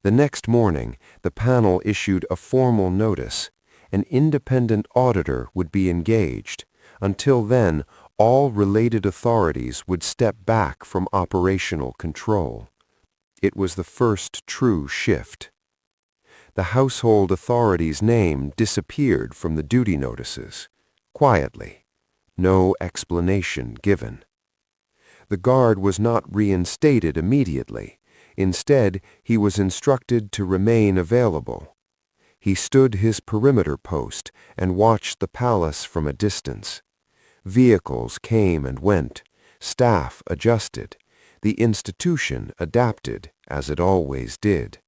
[SPEAKER 1] The next morning, the panel issued a formal notice. An independent auditor would be engaged. Until then, all related authorities would step back from operational control. It was the first true shift. The household authority's name disappeared from the duty notices, quietly. No explanation given. The guard was not reinstated immediately. Instead, he was instructed to remain available. He stood his perimeter post and watched the palace from a distance. Vehicles came and went. Staff adjusted. The institution adapted, as it always did.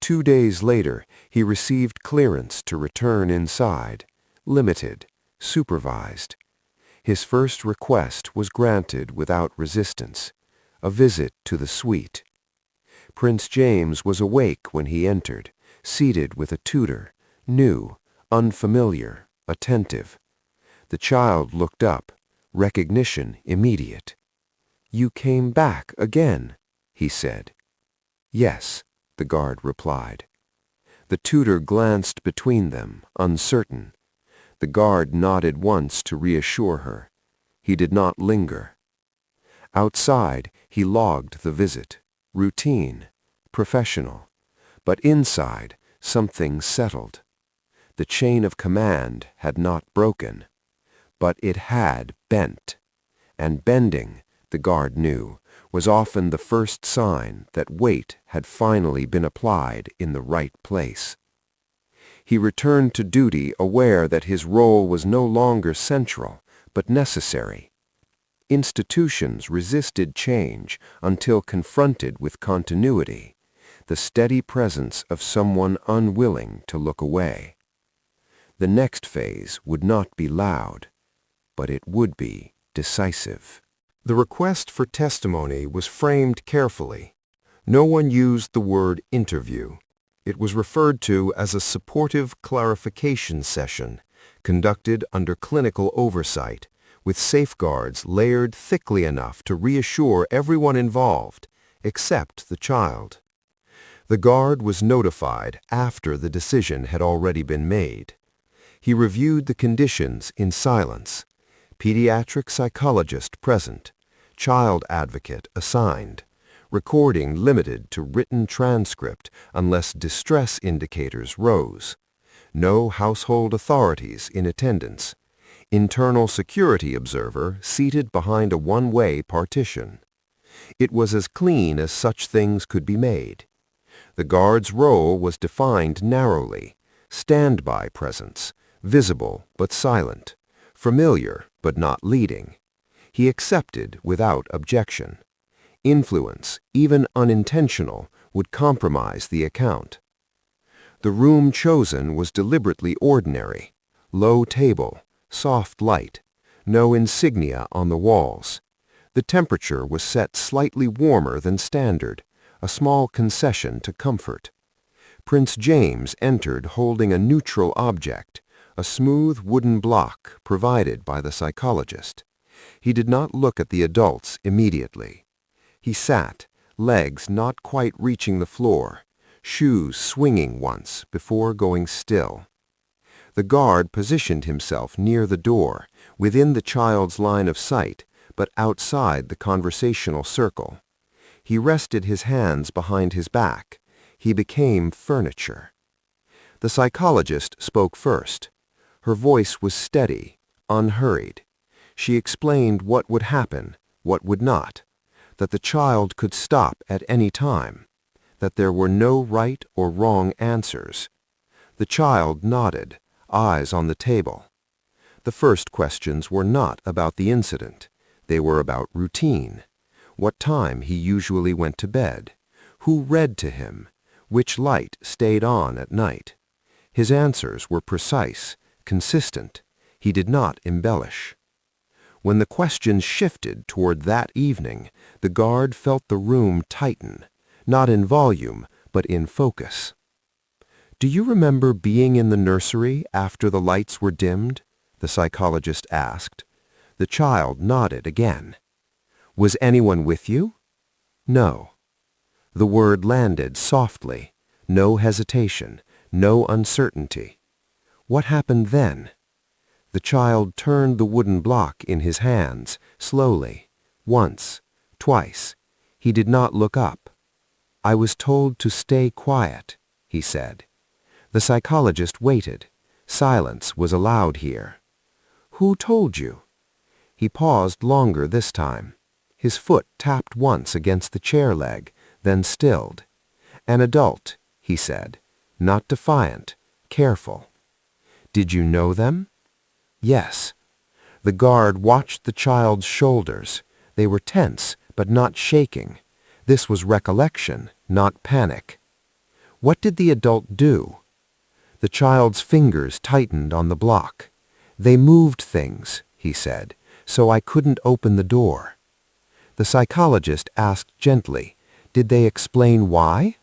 [SPEAKER 1] 2 days later, he received clearance to return inside, limited, supervised. His first request was granted without resistance, a visit to the suite. Prince James was awake when he entered, seated with a tutor, new, unfamiliar, attentive. The child looked up, recognition immediate. "You came back again," he said. "Yes," the guard replied. The tutor glanced between them, uncertain. The guard nodded once to reassure her. He did not linger. Outside, he logged the visit. Routine, professional. But inside, something settled. The chain of command had not broken, but it had bent. And bending, the guard knew, was often the first sign that weight had finally been applied in the right place. He returned to duty aware that his role was no longer central, but necessary. Institutions resisted change until confronted with continuity, the steady presence of someone unwilling to look away. The next phase would not be loud, but it would be decisive. The request for testimony was framed carefully. No one used the word interview. It was referred to as a supportive clarification session, conducted under clinical oversight, with safeguards layered thickly enough to reassure everyone involved, except the child. The guard was notified after the decision had already been made. He reviewed the conditions in silence. Pediatric psychologist present, child advocate assigned, recording limited to written transcript unless distress indicators rose. No household authorities in attendance. Internal security observer seated behind a one-way partition. It was as clean as such things could be made. The guard's role was defined narrowly, standby presence, visible but silent, familiar but not leading. He accepted without objection. Influence, even unintentional, would compromise the account. The room chosen was deliberately ordinary. Low table, soft light, no insignia on the walls. The temperature was set slightly warmer than standard, a small concession to comfort. Prince James entered holding a neutral object, a smooth wooden block provided by the psychologist. He did not look at the adults immediately. He sat, legs not quite reaching the floor,
[SPEAKER 2] shoes swinging once before going still. The guard positioned himself near the door, within the child's line of sight, but outside the conversational circle. He rested his hands behind his back. He became furniture. The psychologist spoke first. Her voice was steady, unhurried. She explained what would happen, what would not, that the child could stop at any time, that there were no right or wrong answers. The child nodded, eyes on the table. The first questions were not about the incident. They were about routine. What time he usually went to bed. Who read to him. Which light stayed on at night. His answers were precise, consistent. He did not embellish. When the questions shifted toward that evening, the guard felt the room tighten, not in volume, but in focus. "Do you remember being in the nursery after the lights were dimmed?" the psychologist asked. The child nodded again. "Was anyone with you?" "No." The word landed softly, no hesitation, no uncertainty. "What happened then?" The child turned the wooden block in his hands, slowly, once, twice. He did not look up. "I was told to stay quiet," he said. The psychologist waited. Silence was allowed here. "Who told you?" He paused longer this time. His foot tapped once against the chair leg, then stilled. "An adult," he said, not defiant, careful. "Did you know them?" "Yes." The guard watched the child's shoulders. They were tense, but not shaking. This was recollection, not panic. "What did the adult do?" The child's fingers tightened on the block. "They moved things," he said, "so I couldn't open the door." The psychologist asked gently, "Did they explain why?"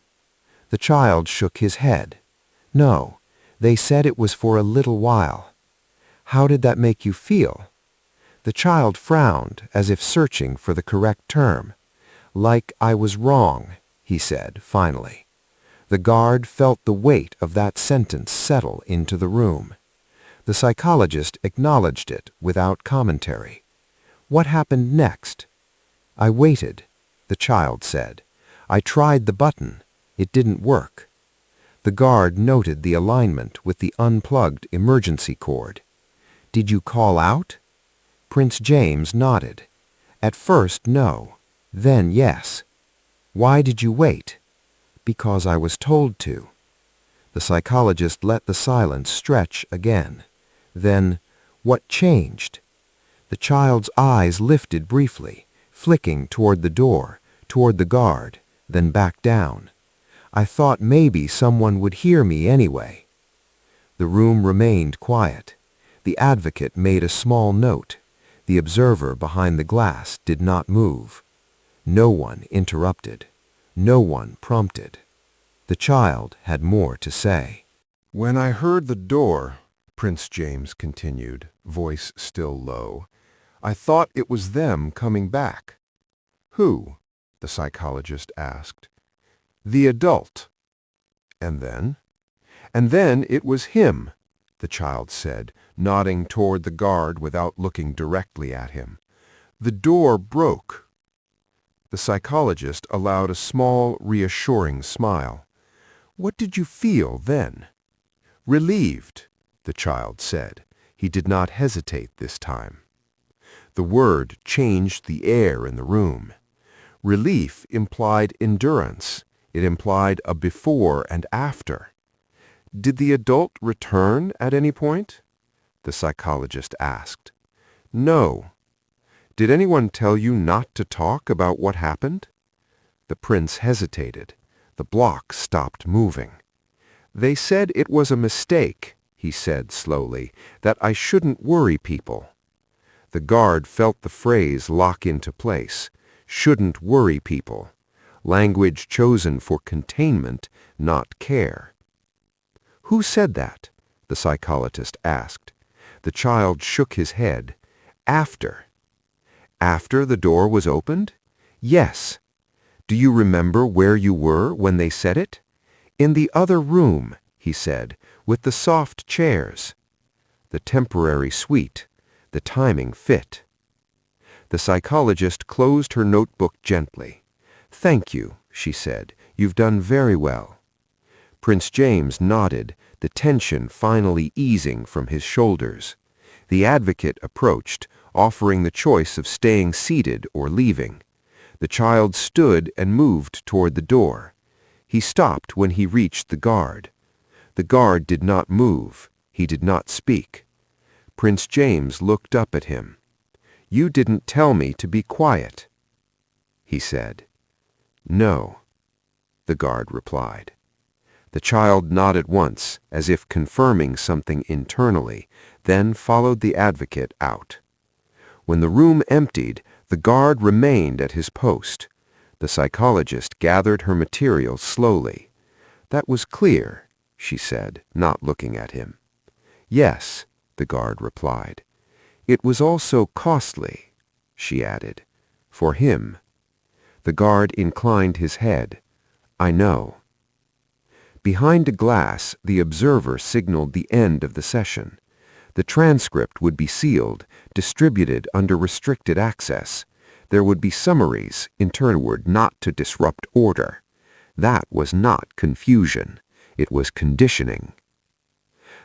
[SPEAKER 2] The child shook his head. "No, they said it was for a little while." "How did that make you feel?" The child frowned, as if searching for the correct term. "Like I was wrong," he said, finally. The guard felt the weight of that sentence settle into the room. The psychologist acknowledged it without commentary. "What happened next?" "I waited," the child said. "I tried the button. It didn't work." The guard noted the alignment with the unplugged emergency cord. "Did you call out?" Prince James nodded. "At first, no. Then, yes." "Why did you wait?" "Because I was told to." The psychologist let the silence stretch again. Then, "What changed?" The child's eyes lifted briefly, flicking toward the door, toward the guard, then back down. "I thought maybe someone would hear me anyway." The room remained quiet. The advocate made a small note. The observer behind the glass did not move. No one interrupted. No one prompted. The child had more to say.
[SPEAKER 1] "When I heard the door," Prince James continued, voice still low, "I thought it was them coming back." "Who?" the psychologist asked. "The adult." "And then?" "And then it was him," the child said, nodding toward the guard without looking directly at him. "The door broke." The psychologist allowed a small, reassuring smile. "What did you feel then?" "Relieved," the child said. He did not hesitate this time. The word changed the air in the room. Relief implied endurance. It implied a before and after. "Did the adult return at any point?" the psychologist asked. "No." "Did anyone tell you not to talk about what happened?" The prince hesitated. The block stopped moving. "They said it was a mistake," he said slowly, "that I shouldn't worry people." The guard felt the phrase lock into place. Shouldn't worry people. Language chosen for containment, not care. "Who said that?" the psychologist asked. The child shook his head. "After." "After the door was opened?" "Yes." "Do you remember where you were when they said it?" "In the other room," he said, "with the soft chairs. The temporary suite. The timing fit." The psychologist closed her notebook gently. "Thank you," she said. "You've done very well." Prince James nodded, the tension finally easing from his shoulders. The advocate approached, offering the choice of staying seated or leaving. The child stood and moved toward the door. He stopped when he reached the guard. The guard did not move. He did not speak. Prince James looked up at him. "You didn't tell me to be quiet," he said. "No," the guard replied. The child nodded once, as if confirming something internally, then followed the advocate out. When the room emptied, the guard remained at his post. The psychologist gathered her materials slowly. "That was clear," she said, not looking at him. "Yes," the guard replied. "It was also costly," she added. "For him." The guard inclined his head. "I know." Behind a glass, the observer signaled the end of the session. The transcript would be sealed, distributed under restricted access. There would be summaries, internward not to disrupt order. That was not confusion. It was conditioning.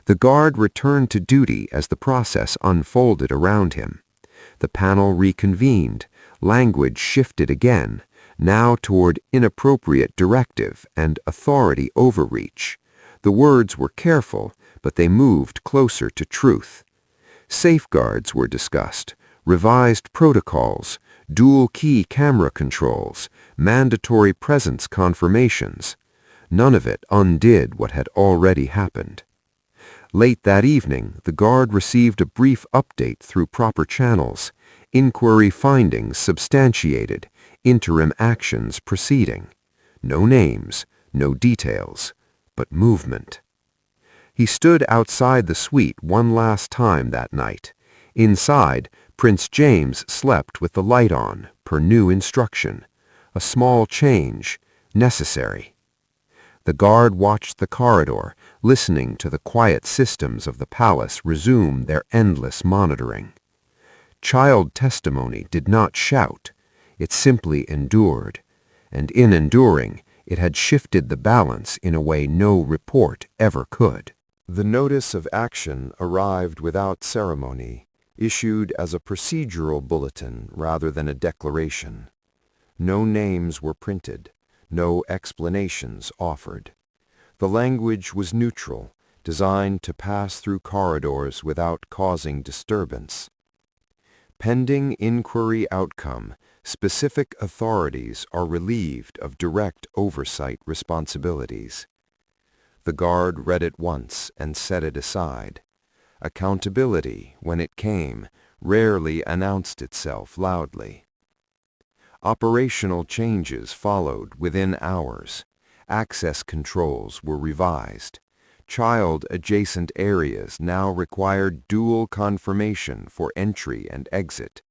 [SPEAKER 1] The guard returned to duty as the process unfolded around him. The panel reconvened. Language shifted again, now toward inappropriate directive and authority overreach. The words were careful, but they moved closer to truth. Safeguards were discussed, revised protocols, dual-key camera controls, mandatory presence confirmations. None of it undid what had already happened. Late that evening, the guard received a brief update through proper channels, inquiry findings substantiated, interim actions proceeding. No names, no details, but movement. He stood outside the suite one last time that night. Inside, Prince James slept with the light on, per new instruction. A small change, necessary. The guard watched the corridor, listening to the quiet systems of the palace resume their endless monitoring. Child testimony did not shout. It simply endured, and in enduring, it had shifted the balance in a way no report ever could. The notice of action arrived without ceremony, issued as a procedural bulletin rather than a declaration. No names were printed, no explanations offered. The language was neutral, designed to pass through corridors without causing disturbance. Pending inquiry outcome, specific authorities are relieved of direct oversight responsibilities. The guard read it once and set it aside. Accountability, when it came, rarely announced itself loudly. Operational changes followed within hours. Access controls were revised. Child-adjacent areas now required dual confirmation for entry and exit.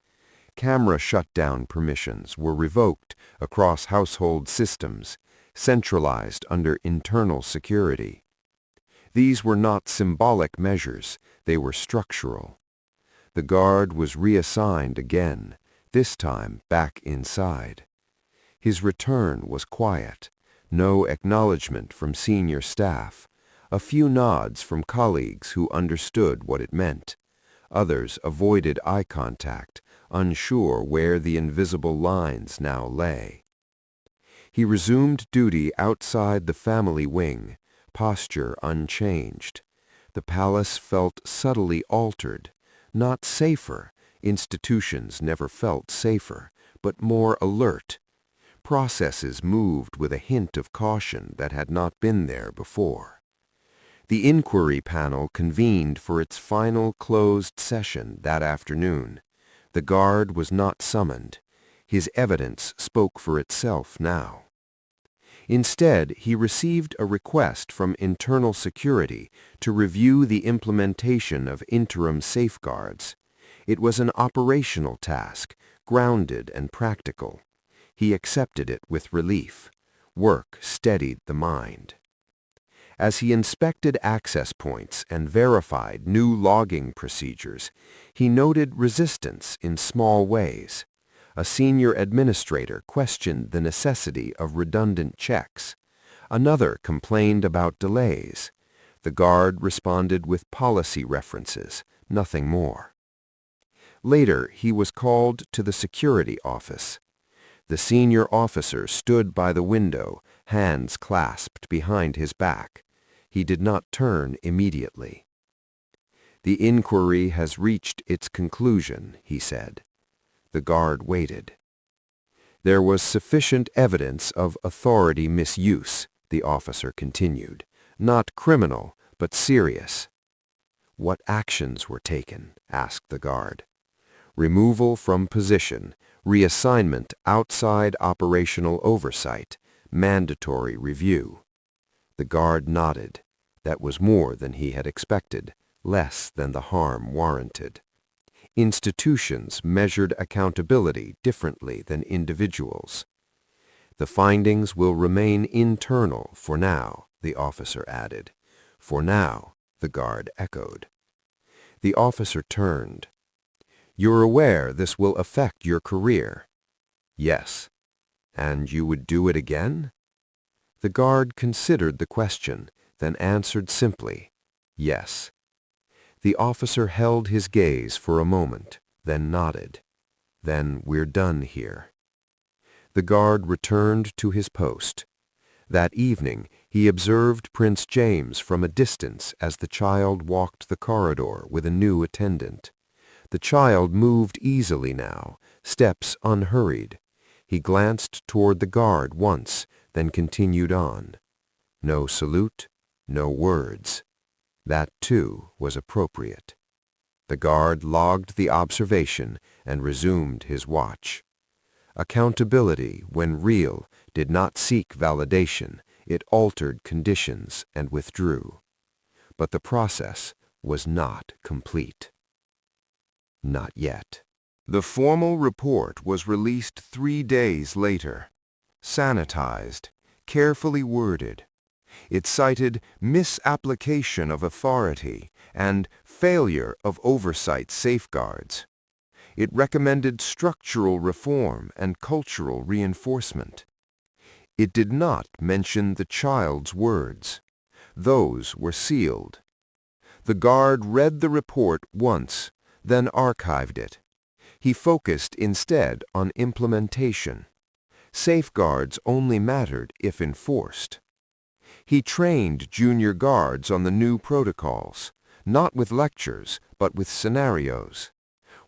[SPEAKER 1] Camera shutdown permissions were revoked across household systems, centralized under internal security. These were not symbolic measures, they were structural. The guard was reassigned again, this time back inside. His return was quiet, no acknowledgement from senior staff, a few nods from colleagues who understood what it meant. Others avoided eye contact, unsure where the invisible lines now lay. He resumed duty outside the family wing, posture unchanged. The palace felt subtly altered, not safer. Institutions never felt safer, but more alert. Processes moved with a hint of caution that had not been there before. The inquiry panel convened for its final closed session that afternoon. The guard was not summoned. His evidence spoke for itself now. Instead, he received a request from internal security to review the implementation of interim safeguards. It was an operational task, grounded and practical. He accepted it with relief. Work steadied the mind.
[SPEAKER 2] As he inspected access points and verified new logging procedures, he noted resistance in small ways. A senior administrator questioned the necessity of redundant checks. Another complained about delays. The guard responded with policy references, nothing more. Later, he was called to the security office. The senior officer stood by the window, hands clasped behind his back. He did not turn immediately. "The inquiry has reached its conclusion," he said. The guard waited. "There was sufficient evidence of authority misuse," the officer continued. "Not criminal, but serious." "What actions were taken?" asked the guard. "Removal from position, reassignment outside operational oversight, mandatory review." The guard nodded. That was more than he had expected, less than the harm warranted. Institutions measured accountability differently than individuals. "The findings will remain internal for now," the officer added. "For now," the guard echoed. The officer turned. "You're aware this will affect your career?" "Yes." "And you would do it again?" The guard considered the question, then answered simply, "Yes." The officer held his gaze for a moment, then nodded. "Then we're done here." The guard returned to his post. That evening, he observed Prince James from a distance as the child walked the corridor with a new attendant. The child moved easily now, steps unhurried. He glanced toward the guard once, then continued on. No salute, no words. That, too, was appropriate. The guard logged the observation and resumed his watch. Accountability, when real, did not seek validation. It altered conditions and withdrew. But the process was not complete. Not yet. The formal report was released 3 days later. Sanitized, carefully worded. It cited misapplication of authority and failure of oversight safeguards. It recommended structural reform and cultural reinforcement. It did not mention the child's words. Those were sealed. The guard read the report once, then archived it. He focused instead on implementation. Safeguards only mattered if enforced. He trained junior guards on the new protocols, not with lectures, but with scenarios.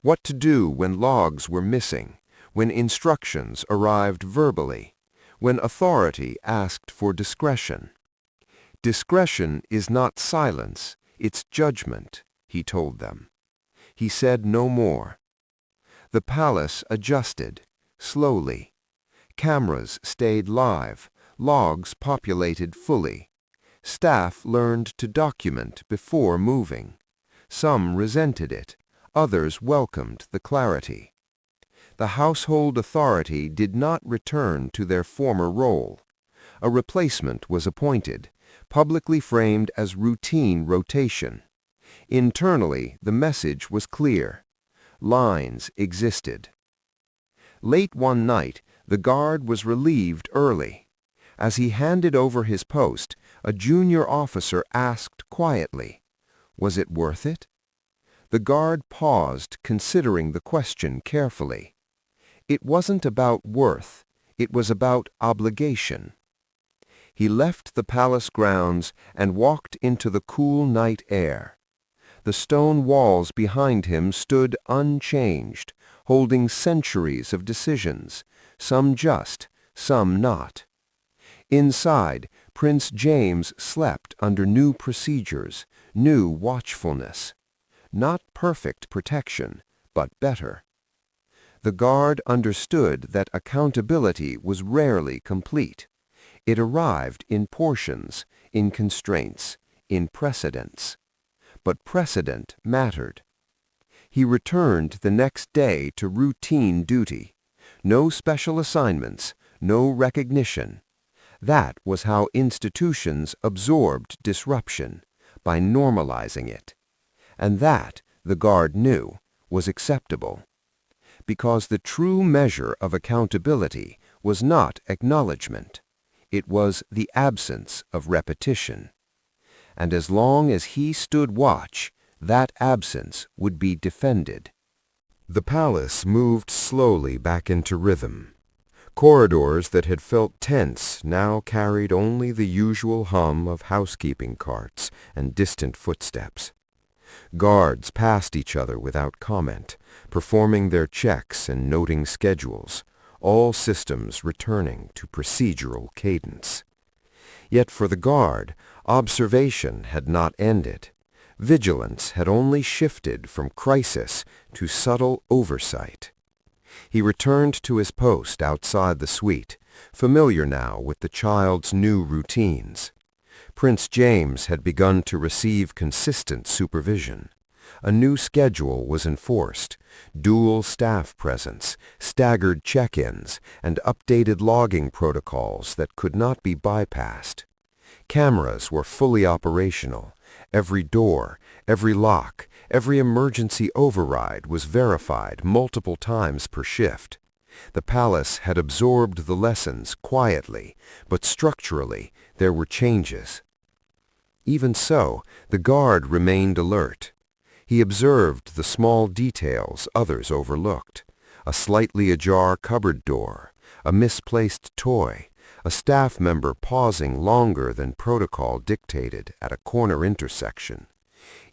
[SPEAKER 2] What to do when logs were missing, when instructions arrived verbally, when authority asked for discretion. "Discretion is not silence, it's judgment," he told them. He said no more. The palace adjusted, slowly. Cameras stayed live, logs populated fully. Staff learned to document before moving. Some resented it, others welcomed the clarity. The household authority did not return to their former role. A replacement was appointed, publicly framed as routine rotation. Internally, the message was clear. Lines existed. Late one night, the guard was relieved early. As he handed over his post, a junior officer asked quietly, "Was it worth it?" The guard paused, considering the question carefully. It wasn't about worth, it was about obligation. He left the palace grounds and walked into the cool night air. The stone walls behind him stood unchanged, holding centuries of decisions, some just, some not. Inside, Prince James slept under new procedures, new watchfulness. Not perfect protection, but better. The guard understood that accountability was rarely complete. It arrived in portions, in constraints, in precedents. But precedent mattered. He returned the next day to routine duty. No special assignments, no recognition. That was how institutions absorbed disruption, by normalizing it. And that, the guard knew, was acceptable. Because the true measure of accountability was not acknowledgement. It was the absence of repetition. And as long as he stood watch, that absence would be defended.
[SPEAKER 1] The palace moved slowly back into rhythm. Corridors that had felt tense now carried only the usual hum of housekeeping carts and distant footsteps. Guards passed each other without comment, performing their checks and noting schedules, all systems returning to procedural cadence. Yet for the guard, observation had not ended. Vigilance had only shifted from crisis to subtle oversight. He returned to his post outside the suite, familiar now with the child's new routines. Prince James had begun to receive consistent supervision. A new schedule was enforced, dual staff presence, staggered check-ins, and updated logging protocols that could not be bypassed. Cameras were fully operational. Every door, every lock, every emergency override was verified multiple times per shift. The palace had absorbed the lessons quietly, but structurally there were changes. Even so, the guard remained alert. He observed the small details others overlooked: a slightly ajar cupboard door, a misplaced toy, a staff member pausing longer than protocol dictated at a corner intersection.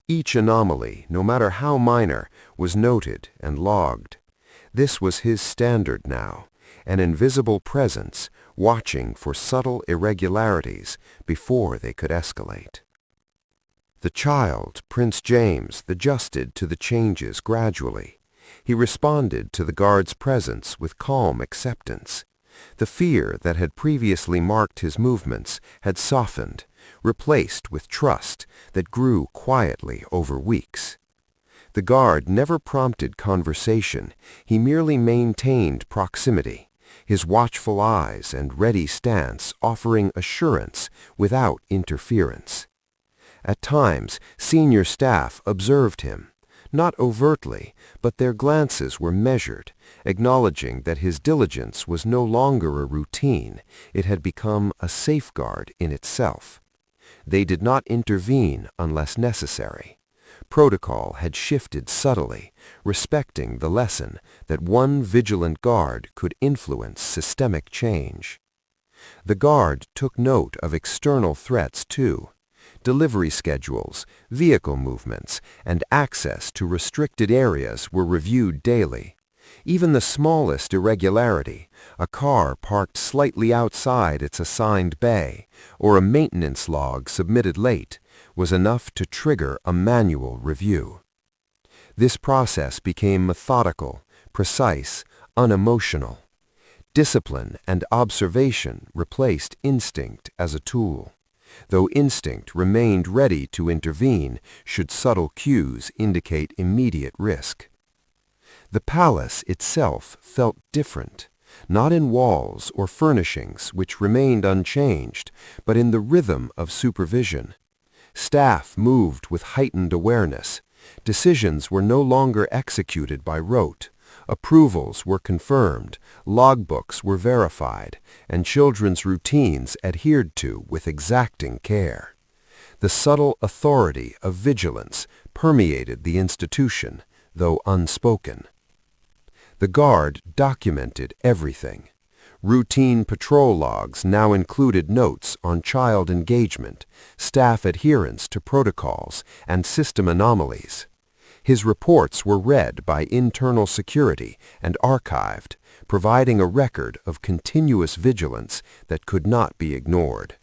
[SPEAKER 1] Each anomaly, no matter how minor, was noted and logged. This was his standard now, an invisible presence watching for subtle irregularities before they could escalate. The child, Prince James, adjusted to the changes gradually. He responded to the guard's presence with calm acceptance. The fear that had previously marked his movements had softened, replaced with trust that grew quietly over weeks. The guard never prompted conversation. He merely maintained proximity, his watchful eyes and ready stance offering assurance without interference. At times, senior staff observed him, not overtly, but their glances were measured, acknowledging that his diligence was no longer a routine. It had become a safeguard in itself. They did not intervene unless necessary. Protocol had shifted subtly, respecting the lesson that one vigilant guard could influence systemic change. The guard took note of external threats too. Delivery schedules, vehicle movements, and access to restricted areas were reviewed daily. Even the smallest irregularity, a car parked slightly outside its assigned bay, or a maintenance log submitted late, was enough to trigger a manual review. This process became methodical, precise, unemotional. Discipline and observation replaced instinct as a tool, though instinct remained ready to intervene should subtle cues indicate immediate risk. The palace itself felt different, not in walls or furnishings which remained unchanged, but in the rhythm of supervision. Staff moved with heightened awareness. Decisions were no longer executed by rote. Approvals were confirmed, logbooks were verified, and children's routines adhered to with exacting care. The subtle authority of vigilance permeated the institution, though unspoken. The guard documented everything. Routine patrol logs now included notes on child engagement, staff adherence to protocols, and system anomalies. His reports were read by internal security and archived, providing a record of continuous vigilance that could not be ignored.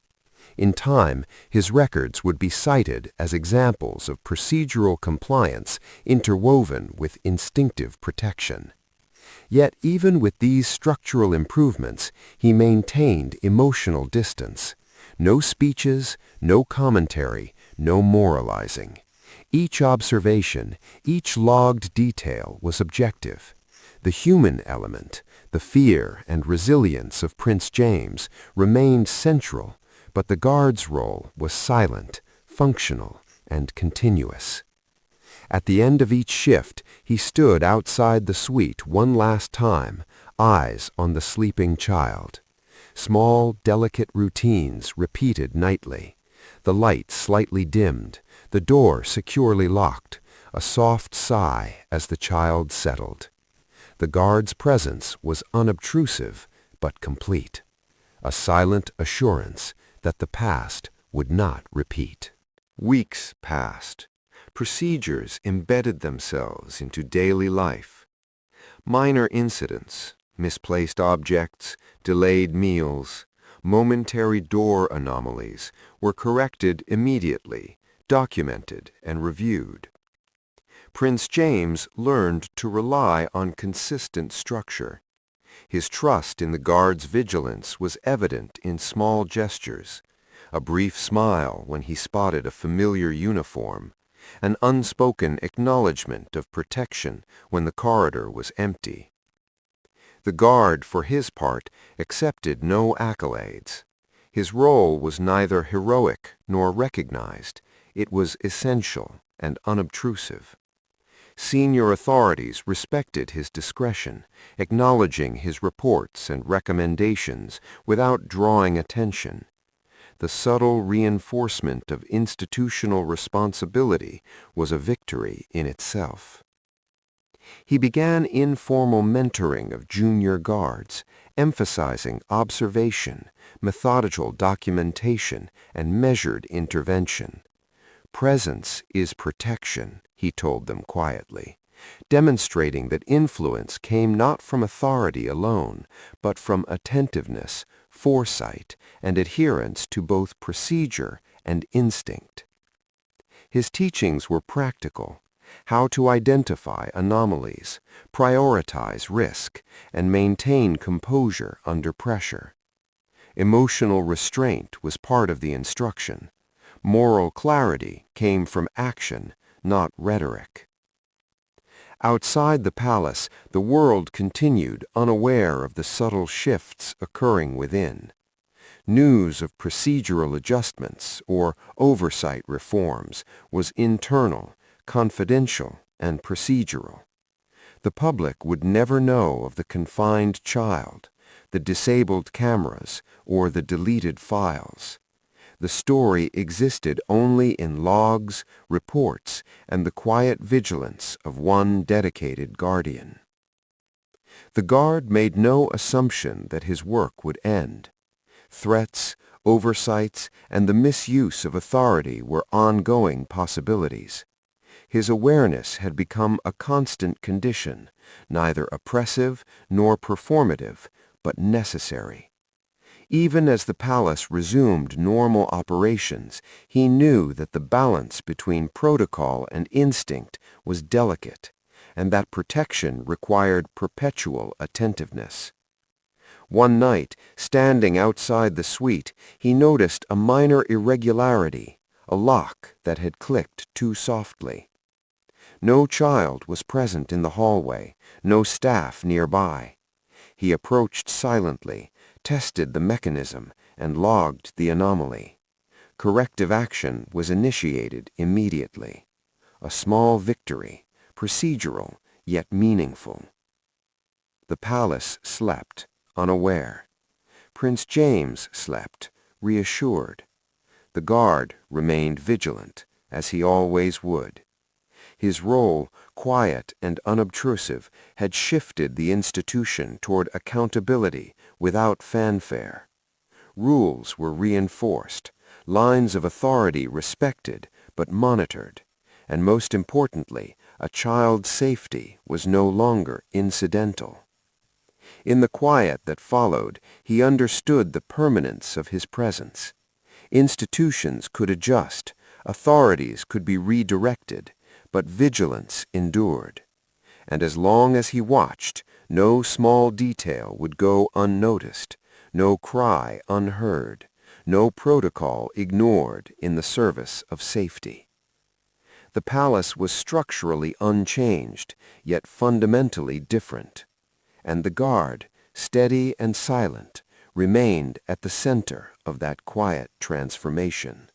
[SPEAKER 1] In time, his records would be cited as examples of procedural compliance interwoven with instinctive protection. Yet even with these structural improvements, he maintained emotional distance. No speeches, no commentary, no moralizing. Each observation, each logged detail was objective.
[SPEAKER 2] The human element, the fear and resilience of Prince James, remained central, but the guard's role was silent, functional, and continuous. At the end of each shift, he stood outside the suite one last time, eyes on the sleeping child. Small, delicate routines repeated nightly. The light slightly dimmed, the door securely locked, a soft sigh as the child settled. The guard's presence was unobtrusive but complete, a silent assurance that the past would not repeat. Weeks passed. Procedures embedded themselves into daily life. Minor incidents, misplaced objects, delayed meals, momentary door anomalies were corrected immediately, documented and reviewed. Prince James learned to rely on consistent structure. His trust in the guard's vigilance was evident in small gestures, a brief smile when he spotted a familiar uniform, an unspoken acknowledgement of protection when the corridor was empty. The guard, for his part, accepted no accolades. His role was neither heroic nor recognized. It was essential and unobtrusive. Senior authorities respected his discretion, acknowledging his reports and recommendations without drawing attention. The subtle reinforcement of institutional responsibility was a victory in itself. He began informal mentoring of junior guards, emphasizing observation, methodical documentation, and measured intervention. Presence is protection, he told them quietly, demonstrating that influence came not from authority alone, but from attentiveness, foresight, and adherence to both procedure and instinct. His teachings were practical: how to identify anomalies, prioritize risk, and maintain composure under pressure. Emotional restraint was part of the instruction. Moral clarity came from action, not rhetoric. Outside the palace, the world continued unaware of the subtle shifts occurring within. News of procedural adjustments or oversight reforms was internal, confidential, and procedural. The public would never know of the confined child, the disabled cameras, or the deleted files. The story existed only in logs, reports, and the quiet vigilance of one dedicated guardian. The guard made no assumption that his work would end. Threats, oversights, and the misuse of authority were ongoing possibilities. His awareness had become a constant condition, neither oppressive nor performative, but necessary. Even as the palace resumed normal operations, he knew that the balance between protocol and instinct was delicate, and that protection required perpetual attentiveness. One night, standing outside the suite, he noticed a minor irregularity, a lock that had clicked too softly. No child was present in the hallway, no staff nearby. He approached silently, tested the mechanism, and logged the anomaly. Corrective action was initiated immediately. A small victory, procedural yet meaningful. The palace slept, unaware. Prince James slept, reassured. The guard remained vigilant, as he always would. His role, quiet and unobtrusive, had shifted the institution toward accountability without fanfare. Rules were reinforced, lines of authority respected but monitored, and most importantly, a child's safety was no longer incidental. In the quiet that followed, he understood the permanence of his presence. Institutions could adjust, authorities could be redirected, but vigilance endured. And as long as he watched, no small detail would go unnoticed, no cry unheard, no protocol ignored in the service of safety. The palace was structurally unchanged, yet fundamentally different. and the guard, steady and silent, remained at the center of that quiet transformation.